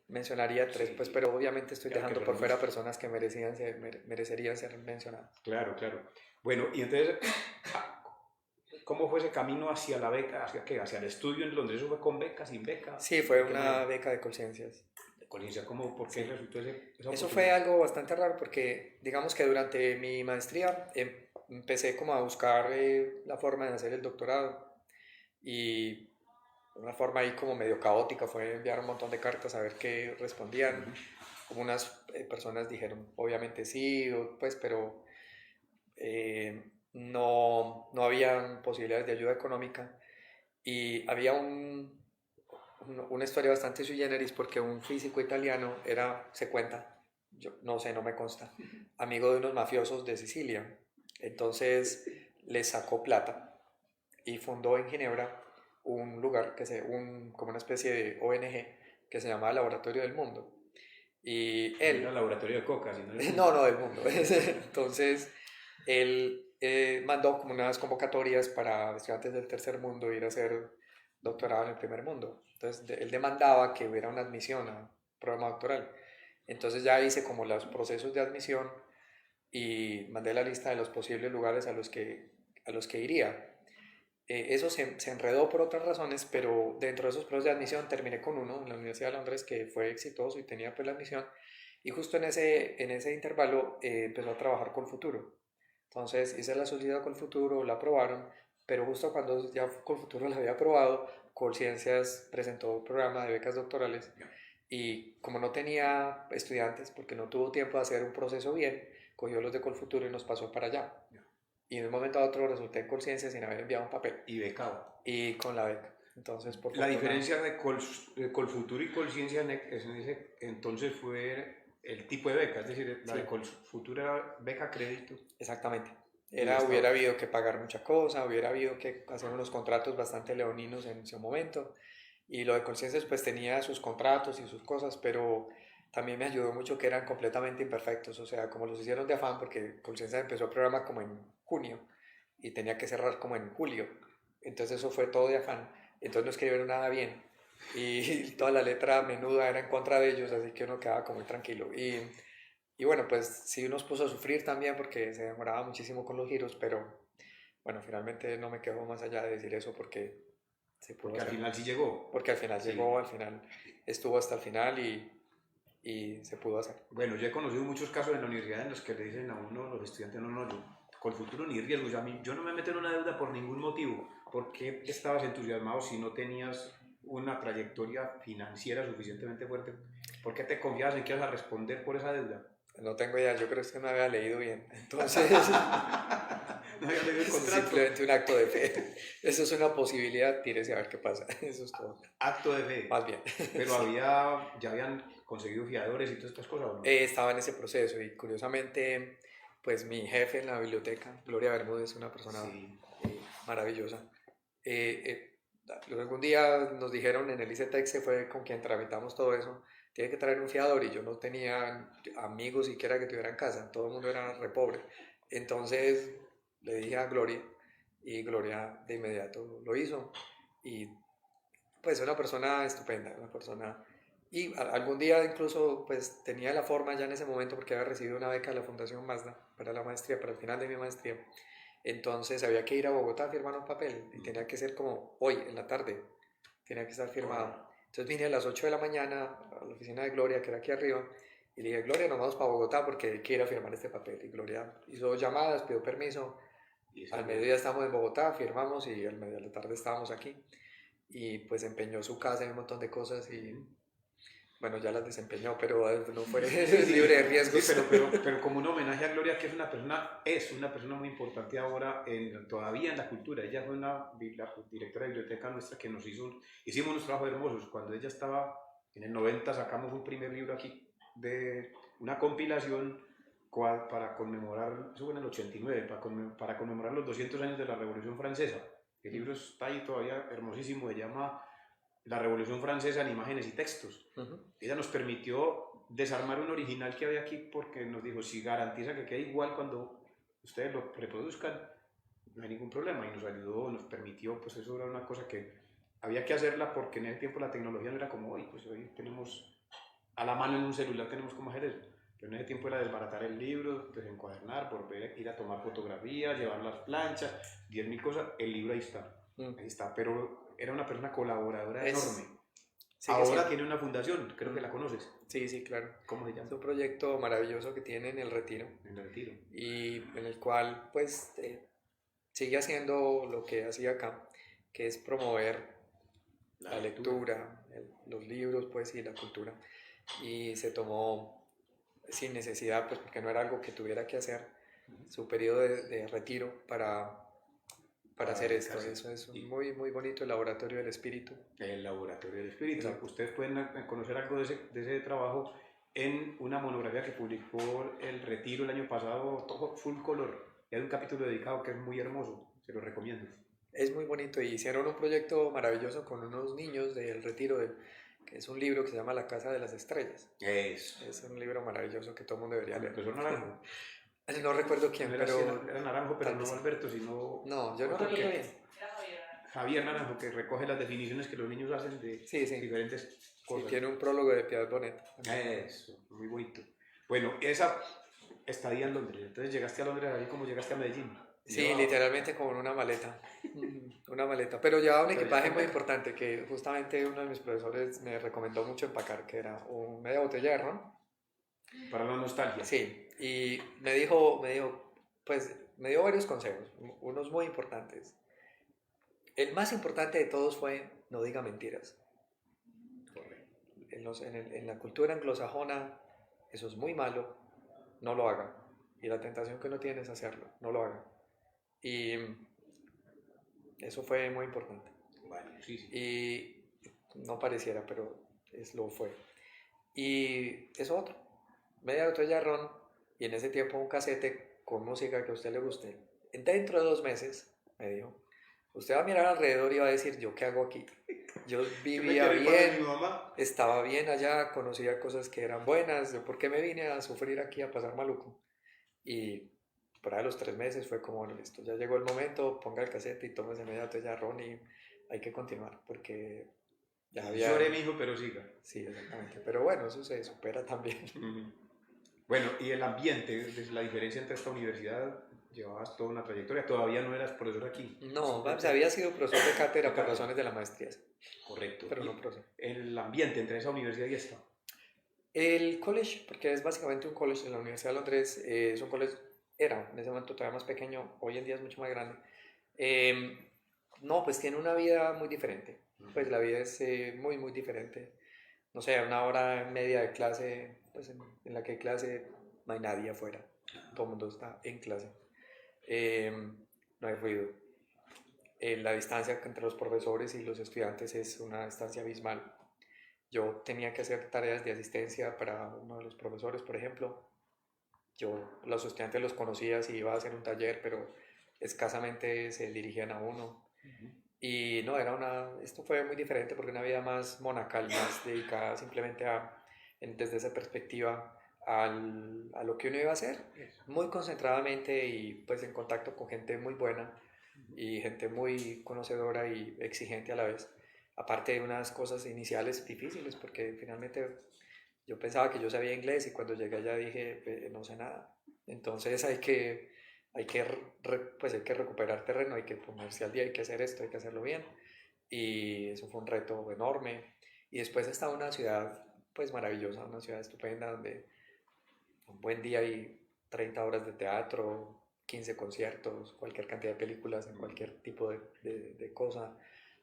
Mencionaría tres, sí, pues, pero obviamente estoy dejando por fuera personas que merecerían ser mencionadas. Claro, claro. Bueno, y entonces, ¿cómo fue ese camino hacia la beca, hacia qué? ¿Hacia el estudio en Londres? ¿Eso fue con beca, sin beca? Sí, fue una beca de Colciencias. ¿De Colciencias? ¿Cómo, por qué resultó esa Eso fue algo bastante raro porque, digamos que durante mi maestría empecé como a buscar la forma de hacer el doctorado, y una forma ahí como medio caótica fue enviar un montón de cartas a ver qué respondían. Como unas personas dijeron obviamente sí, pues, pero no había posibilidades de ayuda económica, y había una historia bastante sui generis porque un físico italiano se cuenta, yo no sé, no me consta, amigo de unos mafiosos de Sicilia. Entonces les sacó plata y fundó en Ginebra un lugar como una especie de ONG que se llamaba Laboratorio del Mundo. Y él... No era laboratorio de coca, sino del mundo. No, del mundo. Entonces él mandó como unas convocatorias para estudiantes del tercer mundo ir a hacer doctorado en el primer mundo. Entonces él demandaba que hubiera una admisión a programa doctoral. Entonces ya hice como los procesos de admisión y mandé la lista de los posibles lugares a los que iría. Eso se enredó por otras razones, pero dentro de esos procesos de admisión terminé con uno en la Universidad de Londres que fue exitoso y tenía pues la admisión, y justo en ese intervalo empezó a trabajar Colfuturo. Entonces hice la solicitud con Colfuturo, la aprobaron, pero justo cuando ya Colfuturo la había aprobado, Colciencias presentó un programa de becas doctorales, y como no tenía estudiantes porque no tuvo tiempo de hacer un proceso bien, cogió los de Colfuturo y nos pasó para allá. Y de un momento a otro resulté en Colciencias sin haber enviado un papel. Y becado. Y con la beca. Entonces, por la diferencia de Colfuturo y Colciencias entonces fue el tipo de beca, es decir, la de Colfuturo era beca crédito. Exactamente. Hubiera habido que pagar mucha cosa, hubiera habido que hacer unos contratos bastante leoninos en ese momento. Y lo de Colciencias pues tenía sus contratos y sus cosas, pero también me ayudó mucho que eran completamente imperfectos, o sea, como los hicieron de afán, porque Colciencias empezó el programa como en junio y tenía que cerrar como en julio. Entonces eso fue todo de afán. Entonces no escribieron nada bien y toda la letra menuda era en contra de ellos, así que uno quedaba como muy tranquilo. Y bueno, pues sí nos puso a sufrir también porque se demoraba muchísimo con los giros, pero bueno, finalmente no me quedo más allá de decir eso porque se pudo hacer. Al final sí llegó. Porque al final llegó, al final estuvo hasta el final y se pudo hacer. Bueno, yo he conocido muchos casos en la universidad en los que le dicen a uno, los estudiantes, no, yo Colfuturo ni riesgo, yo no me meto en una deuda por ningún motivo. ¿Por qué estabas entusiasmado si no tenías una trayectoria financiera suficientemente fuerte? ¿Por qué te confiabas en que ibas a responder por esa deuda? No tengo idea, yo creo que me había leído bien. Entonces, No había leído el Es contrato. simplemente un acto de fe. Eso es una posibilidad, tírese a ver qué pasa. Eso es todo. Acto de fe. Más bien. Pero ya habían conseguido fiadores y todas estas cosas, ¿o no? Estaba en ese proceso y curiosamente, pues mi jefe en la biblioteca, Gloria Bermúdez, una persona Sí. maravillosa. Algún día nos dijeron en el ICETEX, fue con quien tramitamos todo eso, tiene que traer un fiador y yo no tenía amigos siquiera que tuvieran casa, todo el mundo era re pobre. Entonces le dije a Gloria y Gloria de inmediato lo hizo y pues una persona estupenda, una persona... Y algún día incluso pues tenía la forma ya en ese momento porque había recibido una beca de la Fundación Mazda para la maestría, para el final de mi maestría. Entonces había que ir a Bogotá a firmar un papel y tenía que ser como hoy, en la tarde, tenía que estar firmado. Entonces vine a las 8 de la mañana a la oficina de Gloria, que era aquí arriba, y le dije, Gloria, nos vamos para Bogotá porque hay que ir a firmar este papel. Y Gloria hizo llamadas, pidió permiso. Al mediodía estábamos en Bogotá, firmamos y al medio de la tarde estábamos aquí. Y pues empeñó su casa en un montón de cosas y bueno, ya las desempeñó, pero no fue libre de riesgos. Sí, pero como un homenaje a Gloria, que es una persona muy importante ahora, todavía en la cultura. Ella fue la directora de biblioteca nuestra que hicimos unos trabajos hermosos. Cuando ella estaba en el 90, sacamos un primer libro aquí de una compilación para conmemorar, eso fue en el 89, para conmemorar los 200 años de la Revolución Francesa. El libro está ahí todavía hermosísimo, se llama La Revolución Francesa en imágenes y textos. Ella nos permitió desarmar un original que había aquí porque nos dijo, si garantiza que quede igual cuando ustedes lo reproduzcan, no hay ningún problema. Y nos ayudó, nos permitió, pues eso era una cosa que había que hacerla porque en ese tiempo la tecnología no era como hoy, pues hoy tenemos a la mano en un celular, tenemos cómo hacer eso. Pero en ese tiempo era desbaratar el libro, desencuadernar, volver a ir a tomar fotografías, llevar las planchas, 10.000 cosas, el libro ahí está, pero era una persona colaboradora enorme. Ahora tiene una fundación, creo que la conoces. Sí, sí, claro. ¿Cómo se llama? Es un proyecto maravilloso que tiene en El Retiro. En El Retiro. Y en el cual, pues, sigue haciendo lo que hacía acá, que es promover la lectura, los libros, pues, y la cultura. Y se tomó sin necesidad, pues, porque no era algo que tuviera que hacer, su periodo de retiro para hacer esto. Eso es muy, muy bonito, el Laboratorio del Espíritu. El Laboratorio del Espíritu. Exacto. Ustedes pueden conocer algo de ese trabajo en una monografía que publicó El Retiro el año pasado, todo full color. Y hay un capítulo dedicado que es muy hermoso, se lo recomiendo. Es muy bonito y hicieron un proyecto maravilloso con unos niños del Retiro, que es un libro que se llama La Casa de las Estrellas. Es un libro maravilloso que todo el mundo debería leer. ¿El profesor Naranjo? No recuerdo quién, pero... Era Naranjo, pero no Alberto, sino... No, yo no recuerdo quién. Javier Naranjo, que recoge las definiciones que los niños hacen de diferentes cosas. Sí, tiene un prólogo de Piedad Bonet. Eso, muy bonito. Bueno, esa estadía en Londres. Entonces llegaste a Londres así como llegaste a Medellín. Sí, literalmente como en una maleta. Una maleta. Pero llevaba un equipaje muy importante que justamente uno de mis profesores me recomendó mucho empacar, que era media botella de ron. Para la nostalgia. Sí, y me dijo, pues me dio varios consejos, unos muy importantes. El más importante de todos fue no diga mentiras. En la cultura anglosajona eso es muy malo, no lo haga. Y la tentación que uno tiene es hacerlo, no lo haga. Y eso fue muy importante. Vale, sí. Y no pareciera, pero lo fue. Y eso otro, media botella de ron y en ese tiempo un casete con música que a usted le guste. Dentro de 2 meses, me dijo, usted va a mirar alrededor y va a decir, ¿yo qué hago aquí? Yo vivía bien, estaba bien allá, conocía cosas que eran buenas, ¿por qué me vine a sufrir aquí, a pasar maluco? Y por ahí a los 3 meses fue como, bueno, listo, ya llegó el momento, ponga el casete y tómese media botella de ron y hay que continuar, porque ya había... Lloré, mijo, pero siga. Sí, exactamente, pero bueno, eso se supera también. Bueno, y el ambiente, la diferencia entre esta universidad, llevabas toda una trayectoria, todavía no eras profesor aquí. No, había sido profesor de cátedra por razones de la maestría. Correcto. Pero no profesor. El ambiente entre esa universidad y esta. El college, porque es básicamente un college en la Universidad de Londres, es un college, era en ese momento todavía más pequeño, hoy en día es mucho más grande. No, pues tiene una vida muy diferente, pues la vida es muy, muy diferente. No sé, 1 hora y media de clase, pues en la que hay clase no hay nadie afuera, todo el mundo está en clase. no hay ruido. La distancia entre los profesores y los estudiantes es una distancia abismal. Yo tenía que hacer tareas de asistencia para uno de los profesores, por ejemplo. Los estudiantes los conocía si iba a hacer un taller, pero escasamente se dirigían a uno. Y no, esto fue muy diferente porque una vida más monacal, más dedicada simplemente desde esa perspectiva a lo que uno iba a hacer, muy concentradamente y pues en contacto con gente muy buena y gente muy conocedora y exigente a la vez. Aparte de unas cosas iniciales difíciles, porque finalmente yo pensaba que yo sabía inglés y cuando llegué allá dije, no sé nada. Entonces hay que recuperar terreno, hay que ponerse al día, hay que hacer esto, hay que hacerlo bien. Y eso fue un reto enorme. Y después está una ciudad pues maravillosa, una ciudad estupenda donde un buen día hay 30 horas de teatro, 15 conciertos, cualquier cantidad de películas en cualquier tipo de cosa.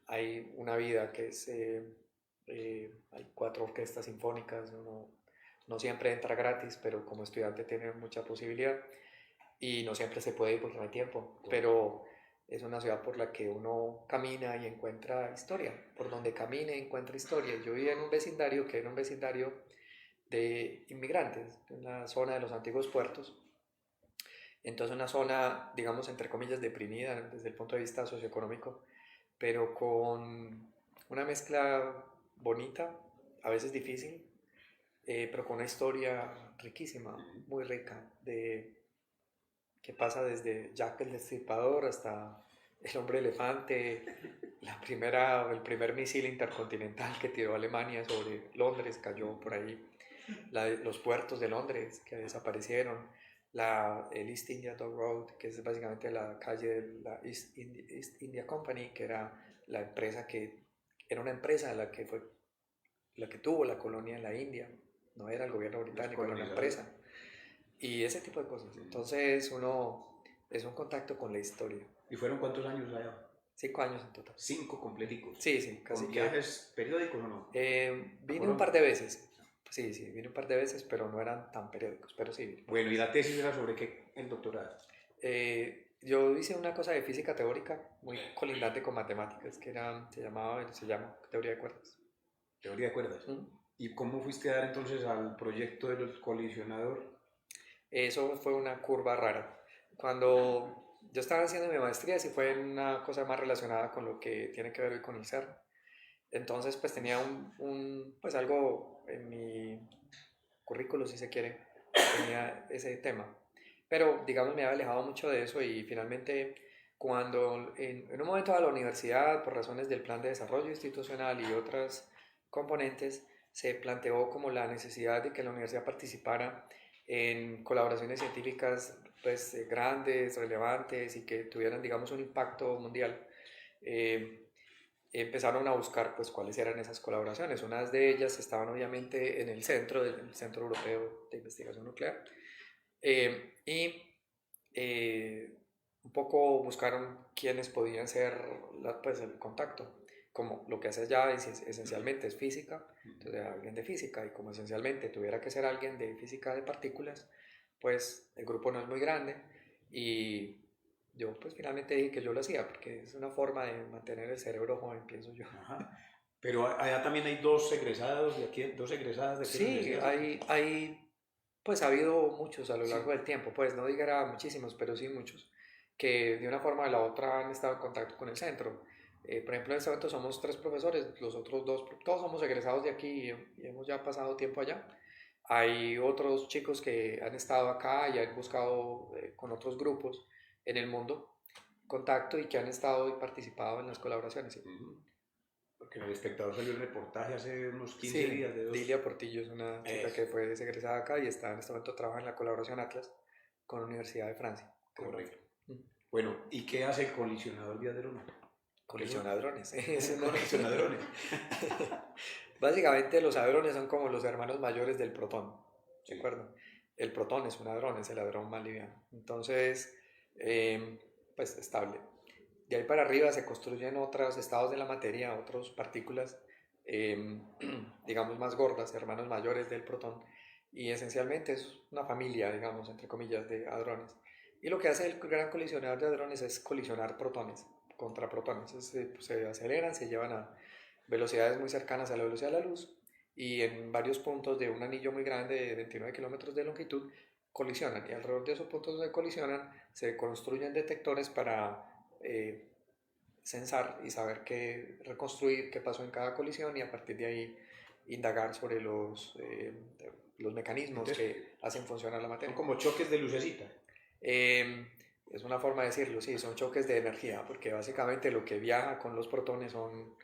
Hay una vida que es, hay 4 orquestas sinfónicas, no siempre entra gratis, pero como estudiante tiene mucha posibilidad y no siempre se puede ir porque no hay tiempo, pero es una ciudad por la que uno camina y encuentra historia, por donde camine encuentra historia. Yo vivía en un vecindario que era un vecindario de inmigrantes, en la zona de los antiguos puertos, entonces una zona, digamos, entre comillas, deprimida desde el punto de vista socioeconómico, pero con una mezcla bonita, a veces difícil, pero con una historia riquísima, muy rica, que pasa desde Jack el Destripador hasta el hombre elefante, el primer misil intercontinental que tiró Alemania sobre Londres, cayó por ahí, los puertos de Londres que desaparecieron, el East India Dock Road, que es básicamente la calle de la East India Company, que era la empresa era una empresa la que tuvo la colonia en la India, no era el gobierno británico, era una empresa. Y ese tipo de cosas. Entonces es un contacto con la historia. ¿Y fueron cuántos años allá? 5 años en total. 5 completicos. Sí, casi. ¿Con viajes periódicos o no? Vine un par de veces. Sí, vine un par de veces, pero no eran tan periódicos, pero sí. Bueno, ¿y la tesis era sobre qué el doctorado? Yo hice una cosa de física teórica muy colindante con matemáticas, que se llama teoría de cuerdas. Teoría de cuerdas. ¿Y cómo fuiste a dar entonces al proyecto del colisionador? Eso fue una curva rara. Cuando yo estaba haciendo mi maestría, sí fue una cosa más relacionada con lo que tiene que ver hoy con el CERN. Entonces, pues tenía pues algo en mi currículo, si se quiere, tenía ese tema. Pero, digamos, me había alejado mucho de eso y finalmente, cuando en un momento a la universidad, por razones del plan de desarrollo institucional y otras componentes, se planteó como la necesidad de que la universidad participara en colaboraciones científicas pues, grandes, relevantes y que tuvieran, digamos, un impacto mundial. Empezaron a buscar pues, cuáles eran esas colaboraciones. Unas de ellas estaban obviamente en el Centro Europeo de Investigación Nuclear. Un poco buscaron quiénes podían ser pues, el contacto. Como lo que hace ya esencialmente es física, entonces alguien de física, y como esencialmente tuviera que ser alguien de física de partículas, pues el grupo no es muy grande y yo pues finalmente dije que yo lo hacía porque es una forma de mantener el cerebro joven, pienso yo. Ajá. Pero allá también hay 2 egresados de aquí, 2 egresadas de aquí. Sí, pues ha habido muchos a lo largo del tiempo, pues no diga muchísimos, pero sí muchos, que de una forma o de la otra han estado en contacto con el centro. Por ejemplo, en este momento somos 3 profesores, los otros 2, todos somos egresados de aquí y hemos ya pasado tiempo allá. Hay otros chicos que han estado acá y han buscado con otros grupos en el mundo contacto y que han estado y participado en las colaboraciones. ¿Sí? Porque en El Espectador salió el reportaje hace unos 15 días de 2. Lilia Portillo es una chica que fue egresada acá y está en este momento trabaja en la colaboración Atlas con la Universidad de Francia. Correcto. Bueno, ¿y qué hace el colisionador de hadrones? Colisionadrones. Colisionadrones. Básicamente los hadrones son como los hermanos mayores del protón, ¿de acuerdo? El protón es un hadrón, es el hadrón más liviano. Entonces, pues estable. De ahí para arriba se construyen otros estados de la materia, otras partículas, digamos, más gordas, hermanos mayores del protón. Y esencialmente es una familia, digamos, entre comillas, de hadrones. Y lo que hace el gran colisionador de hadrones es colisionar protones contra protones. Se aceleran, se llevan a velocidades muy cercanas a la velocidad de la luz y en varios puntos de un anillo muy grande de 29 kilómetros de longitud colisionan, y alrededor de esos puntos donde colisionan se construyen detectores para censar y saber reconstruir qué pasó en cada colisión, y a partir de ahí indagar sobre los mecanismos que hacen funcionar la materia. Son como choques de lucecita. Es una forma de decirlo, sí, son choques de energía, porque básicamente lo que viaja con los protones son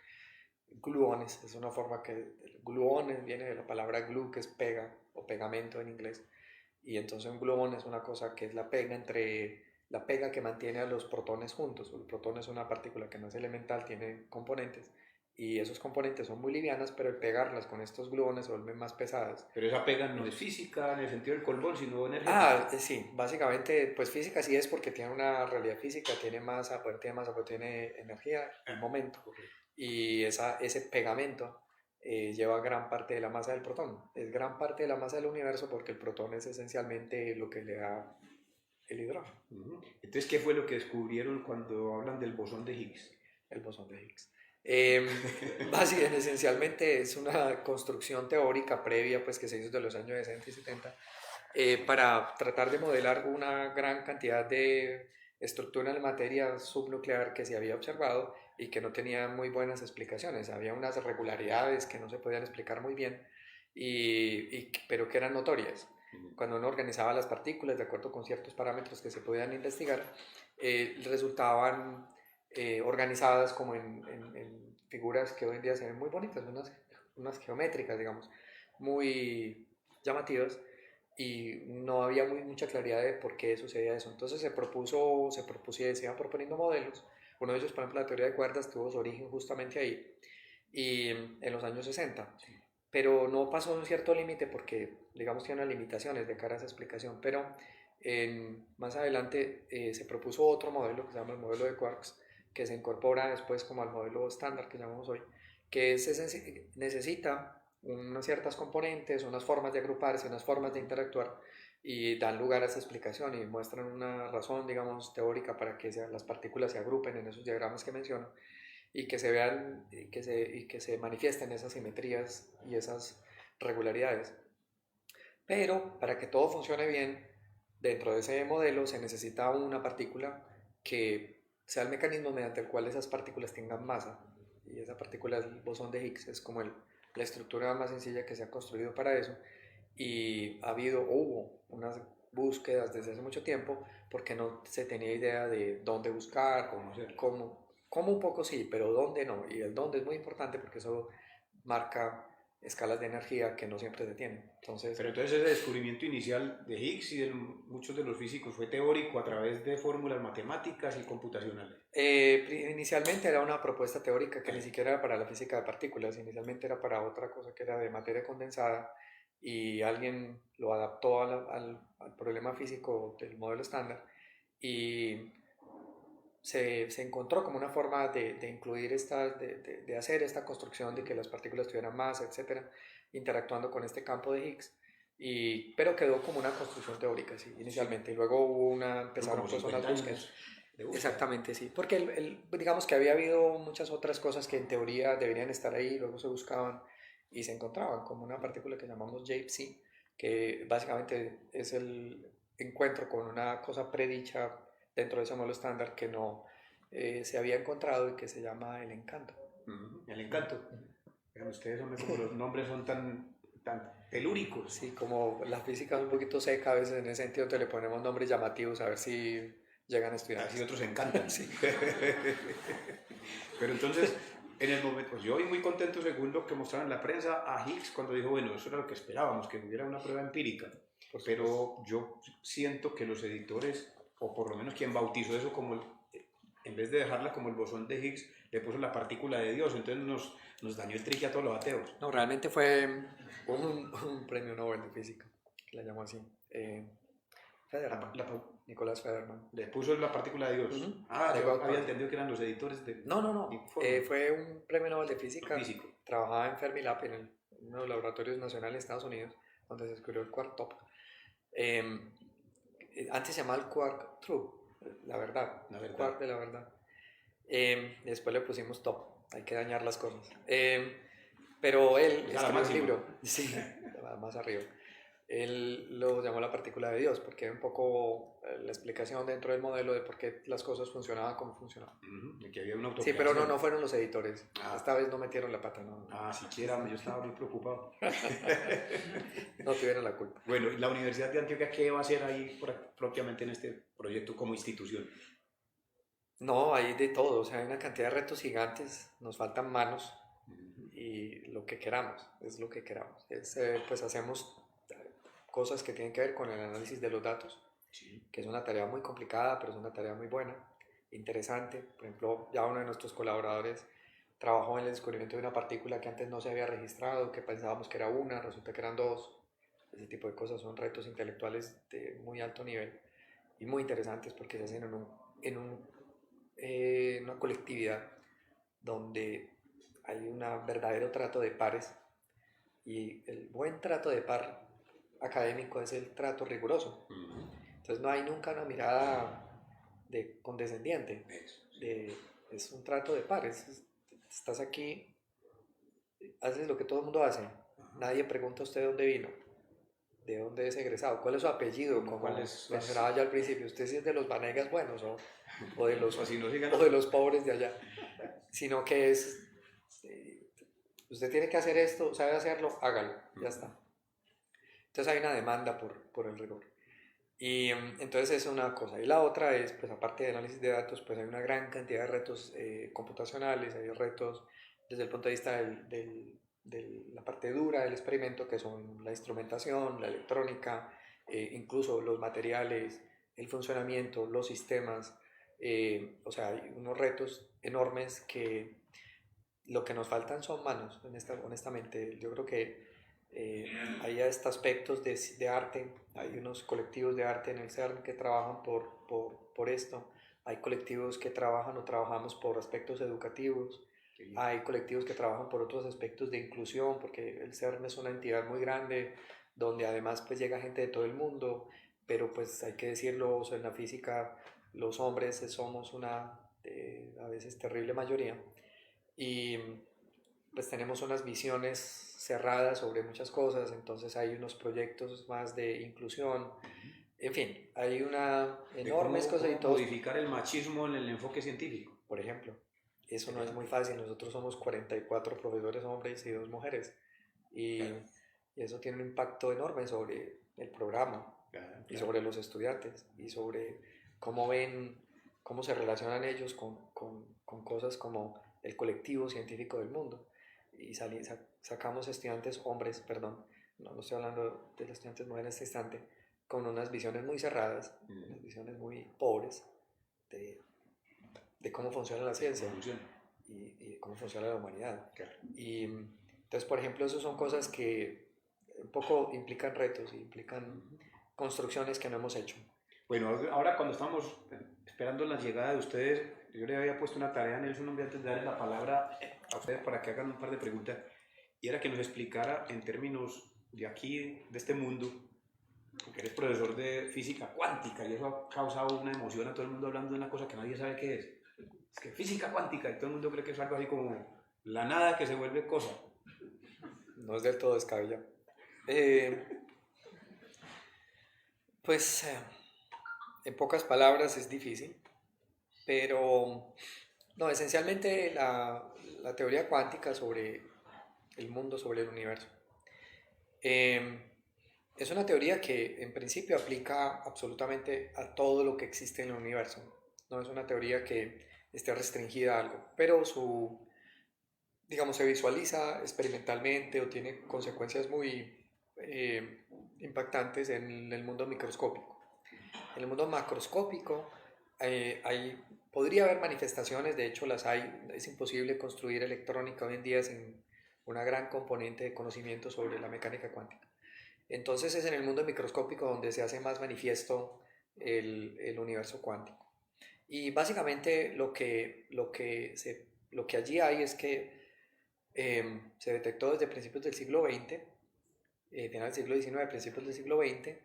gluones. Es una forma que gluones viene de la palabra glue, que es pega o pegamento en inglés, y entonces un gluón es una cosa que es la pega que mantiene a los protones juntos. El protón es una partícula que no es elemental, tiene componentes, y esos componentes son muy livianas, pero al pegarlas con estos gluones se vuelven más pesadas. Pero esa pega no es física en el sentido del colbón, sino energética. Sí, básicamente, pues física sí es, porque tiene una realidad física, tiene masa, pues tiene energía en momento, y ese pegamento lleva gran parte de la masa del protón. Es gran parte de la masa del universo, porque el protón es esencialmente lo que le da el hidrógeno. Entonces, ¿qué fue lo que descubrieron cuando hablan del bosón de Higgs? El bosón de Higgs. Básicamente, esencialmente es una construcción teórica previa, pues, que se hizo de los años 60 y 70 para tratar de modelar una gran cantidad de estructura en la materia subnuclear que se había observado y que no tenía muy buenas explicaciones. Había unas irregularidades que no se podían explicar muy bien, pero que eran notorias. Cuando uno organizaba las partículas de acuerdo con ciertos parámetros que se podían investigar, resultaban organizadas como en figuras que hoy en día se ven muy bonitas, unas geométricas, digamos, muy llamativas, y no había mucha claridad de por qué sucedía eso. Entonces se iban proponiendo modelos. Uno de ellos, por ejemplo, la teoría de cuerdas, tuvo su origen justamente ahí, y en los años 60. Pero no pasó un cierto límite porque, digamos, tiene unas limitaciones de cara a esa explicación. Pero más adelante se propuso otro modelo que se llama el modelo de quarks, que se incorpora después como al modelo estándar que llamamos hoy, que necesita unas ciertas componentes, unas formas de agruparse, unas formas de interactuar, y dan lugar a esa explicación y muestran una razón, digamos, teórica para que las partículas se agrupen en esos diagramas que menciono, y que se vean y que se manifiesten esas simetrías y esas regularidades. Pero para que todo funcione bien, dentro de ese modelo se necesita una partícula que sea el mecanismo mediante el cual esas partículas tengan masa, y esa partícula es el bosón de Higgs, es como la estructura más sencilla que se ha construido para eso, y hubo unas búsquedas desde hace mucho tiempo porque no se tenía idea de dónde buscar, cómo un poco sí, pero dónde no, y el dónde es muy importante porque eso marca escalas de energía que no siempre se tienen. Pero entonces ese descubrimiento inicial de Higgs y de muchos de los físicos fue teórico a través de fórmulas matemáticas y computacionales. Inicialmente era una propuesta teórica que ni siquiera era para la física de partículas, inicialmente era para otra cosa que era de materia condensada, y alguien lo adaptó al problema físico del modelo estándar, y se encontró como una forma de incluir de hacer esta construcción de que las partículas tuvieran masa, etcétera, interactuando con este campo de Higgs, pero quedó como una construcción teórica, sí, inicialmente, y luego empezaron pues unas búsquedas. Exactamente, sí, porque digamos que había habido muchas otras cosas que en teoría deberían estar ahí, luego se buscaban y se encontraban, como una partícula que llamamos JPC, que básicamente es el encuentro con una cosa predicha dentro de ese modelo estándar que no se había encontrado, y que se llama el encanto. El encanto. Vean ustedes, hombre, como los nombres son tan telúricos. Sí, como la física es un poquito seca a veces en ese sentido, te le ponemos nombres llamativos a ver si llegan a estudiar. Así otros encantan. Sí. Pero entonces, en el momento, pues yo vi muy contento, según lo que mostraron en la prensa, a Higgs cuando dijo, bueno, eso era lo que esperábamos, que hubiera una prueba empírica. Pero yo siento que los editores, o por lo menos quien bautizó eso como en vez de dejarla como el bosón de Higgs, le puso la partícula de Dios, entonces nos dañó el trique a todos los ateos. No, realmente fue un premio Nobel de física, que la llamó así. Federman, Nicolás Federman. Le puso la partícula de Dios. Yo había entendido que eran los editores de... No. Fue un premio Nobel de física. Físico. Trabajaba en Fermilab, en uno de los laboratorios nacionales de Estados Unidos, donde se descubrió el quark top. Antes se llamaba el Quark True, la verdad, La verdad. Quark de la verdad. Después le pusimos top, hay que dañar las cosas. Pero él escribió un libro, sí, más arriba. Él lo llamó la partícula de Dios, porque era un poco la explicación dentro del modelo de por qué las cosas funcionaban como funcionaban. De que había una Sí, pero no fueron los editores. Esta vez no metieron la pata, no. Siquiera, yo estaba muy preocupado. No tuvieron la culpa. Bueno, ¿y la Universidad de Antioquia qué va a hacer ahí propiamente en este proyecto como institución? No, hay de todo, o sea, hay una cantidad de retos gigantes, nos faltan manos y lo que queramos, es lo que queramos. Pues hacemos cosas que tienen que ver con el análisis de los datos, Sí. que es una tarea muy complicada, pero es una tarea muy buena, interesante. Por ejemplo, ya uno de nuestros colaboradores trabajó en el descubrimiento de una partícula que antes no se había registrado, que pensábamos que era una, resulta que eran dos. Ese tipo de cosas son retos intelectuales de muy alto nivel y muy interesantes porque se hacen en una colectividad donde hay un verdadero trato de pares, y el buen trato de par académico es el trato riguroso. Entonces no hay nunca una mirada condescendiente, es un trato de pares. Estás aquí, haces lo que todo el mundo hace, nadie pregunta a usted dónde vino, de dónde es egresado, cuál es su apellido, como mencionaba ya al principio, usted si es de los Vanegas buenos o de los pobres de allá, sino que es, usted tiene que hacer esto, sabe hacerlo, hágalo, ya está. Entonces hay una demanda por el rigor. Y entonces es una cosa. Y la otra es, pues aparte de análisis de datos, pues hay una gran cantidad de retos computacionales, hay retos desde el punto de vista de la parte dura del experimento, que son la instrumentación, la electrónica, incluso los materiales, el funcionamiento, los sistemas. O sea, hay unos retos enormes que lo que nos faltan son manos, honestamente. Yo creo que hay hasta aspectos de arte, hay unos colectivos de arte en el CERN que trabajan por esto, hay colectivos que trabajan o trabajamos por aspectos educativos, hay colectivos que trabajan por otros aspectos de inclusión, porque el CERN es una entidad muy grande, donde además pues llega gente de todo el mundo, pero pues hay que decirlo, o sea, en la física los hombres somos una a veces terrible mayoría, y pues tenemos unas visiones cerradas sobre muchas cosas, entonces hay unos proyectos más de inclusión, en fin, hay una enorme cosa y todo. Modificar el machismo en el enfoque científico. Por ejemplo, eso no es muy fácil, nosotros somos 44 profesores hombres y 2 mujeres, y eso tiene un impacto enorme sobre el programa, y sobre los estudiantes, y sobre cómo ven, cómo se relacionan ellos con cosas como el colectivo científico del mundo. Y sacamos estudiantes hombres, perdón, no estoy hablando de los estudiantes mujeres en este instante, con unas visiones muy cerradas, unas visiones muy pobres de cómo funciona la ciencia y cómo funciona la humanidad. Y entonces, por ejemplo, eso son cosas que un poco implican retos y implican construcciones que no hemos hecho. Bueno, ahora cuando estamos esperando la llegada de ustedes, yo le había puesto una tarea a Nelson antes de darle la palabra a ustedes para que hagan un par de preguntas, y era que nos explicara en términos de aquí, de este mundo, porque eres profesor de física cuántica y eso ha causado una emoción a todo el mundo hablando de una cosa que nadie sabe qué es. Es que física cuántica, y todo el mundo cree que es algo así como la nada que se vuelve cosa. No es del todo descabellado. Pues en pocas palabras es difícil, pero no, esencialmente la teoría cuántica sobre el mundo, sobre el universo, es una teoría que en principio aplica absolutamente a todo lo que existe en el universo. No es una teoría que esté restringida a algo, pero digamos, se visualiza experimentalmente o tiene consecuencias muy impactantes en el mundo microscópico. En el mundo macroscópico podría haber manifestaciones, de hecho las hay, es imposible construir electrónica hoy en día sin una gran componente de conocimiento sobre la mecánica cuántica. Entonces es en el mundo microscópico donde se hace más manifiesto el universo cuántico. Y básicamente lo que allí hay es que se detectó desde principios del siglo XX, final del siglo XIX, principios del siglo XX,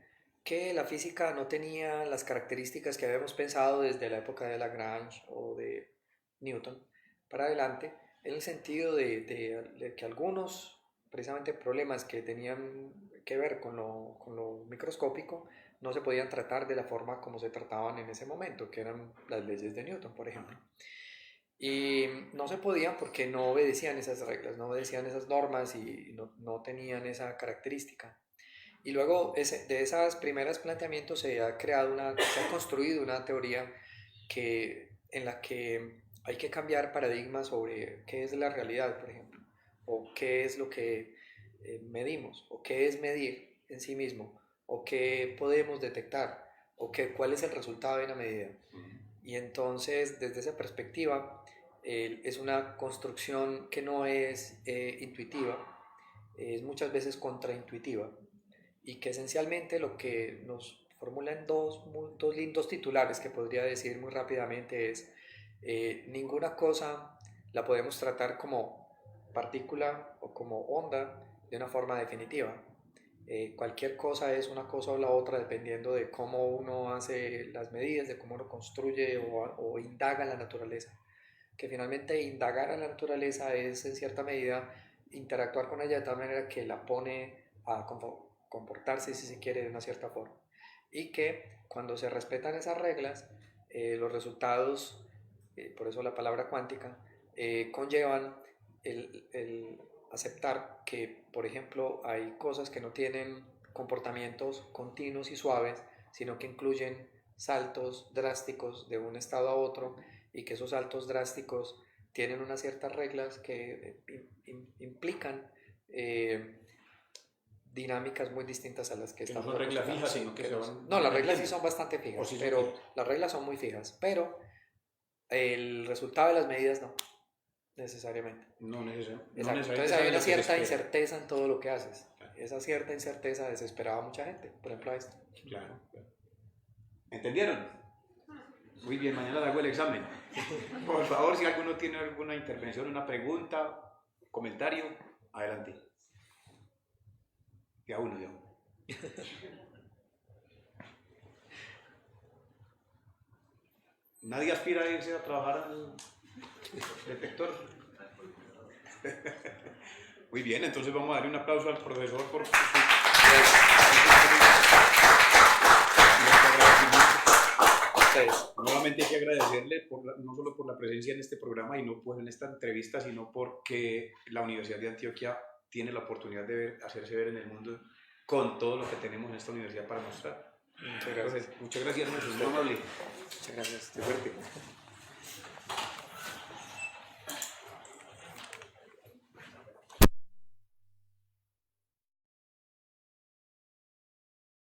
que la física no tenía las características que habíamos pensado desde la época de Lagrange o de Newton para adelante, en el sentido de que algunos precisamente problemas que tenían que ver con lo microscópico no se podían tratar de la forma como se trataban en ese momento, que eran las leyes de Newton, por ejemplo. Y no se podían porque no obedecían esas reglas, no obedecían esas normas y no tenían esa característica. Y luego de esos primeros planteamientos se ha construido una teoría en la que hay que cambiar paradigmas sobre qué es la realidad, por ejemplo, o qué es lo que medimos, o qué es medir en sí mismo, o qué podemos detectar, o cuál es el resultado de una medida. Y entonces, desde esa perspectiva, es una construcción que no es intuitiva, es muchas veces contraintuitiva, y que esencialmente lo que nos formula en dos lindos titulares que podría decir muy rápidamente es ninguna cosa la podemos tratar como partícula o como onda de una forma definitiva. Cualquier cosa es una cosa o la otra dependiendo de cómo uno hace las medidas, de cómo uno construye o indaga en la naturaleza. Que finalmente indagar en la naturaleza es en cierta medida interactuar con ella de tal manera que la pone a comportarse, si se quiere, de una cierta forma. Y que cuando se respetan esas reglas, los resultados, por eso la palabra cuántica, conllevan el aceptar que, por ejemplo, hay cosas que no tienen comportamientos continuos y suaves, sino que incluyen saltos drásticos de un estado a otro, y que esos saltos drásticos tienen unas ciertas reglas que implican dinámicas muy distintas a las que estamos acostumbrados. No son reglas fijas, sino que son... No, las reglas sí son bastante fijas, sí pero fijas. las reglas son muy fijas, pero el resultado de las medidas no necesariamente. No necesariamente. Entonces hay una cierta incerteza en todo lo que haces. Claro. Esa cierta incerteza desesperaba a mucha gente, por ejemplo a esto. Claro. ¿Entendieron? Muy bien, mañana hago el examen. Por favor, si alguno tiene alguna intervención, una pregunta, comentario, adelante. De a uno. ¿Nadie aspira a irse a trabajar al detector? Muy bien, entonces vamos a darle un aplauso al profesor por su... Nuevamente hay que agradecerle no solo por la presencia en este programa y no pues en esta entrevista, sino porque la Universidad de Antioquia tiene la oportunidad de hacerse ver en el mundo con todo lo que tenemos en esta universidad para mostrar. Muchas gracias. Muchas gracias, muy amable. Muchas gracias. Qué fuerte.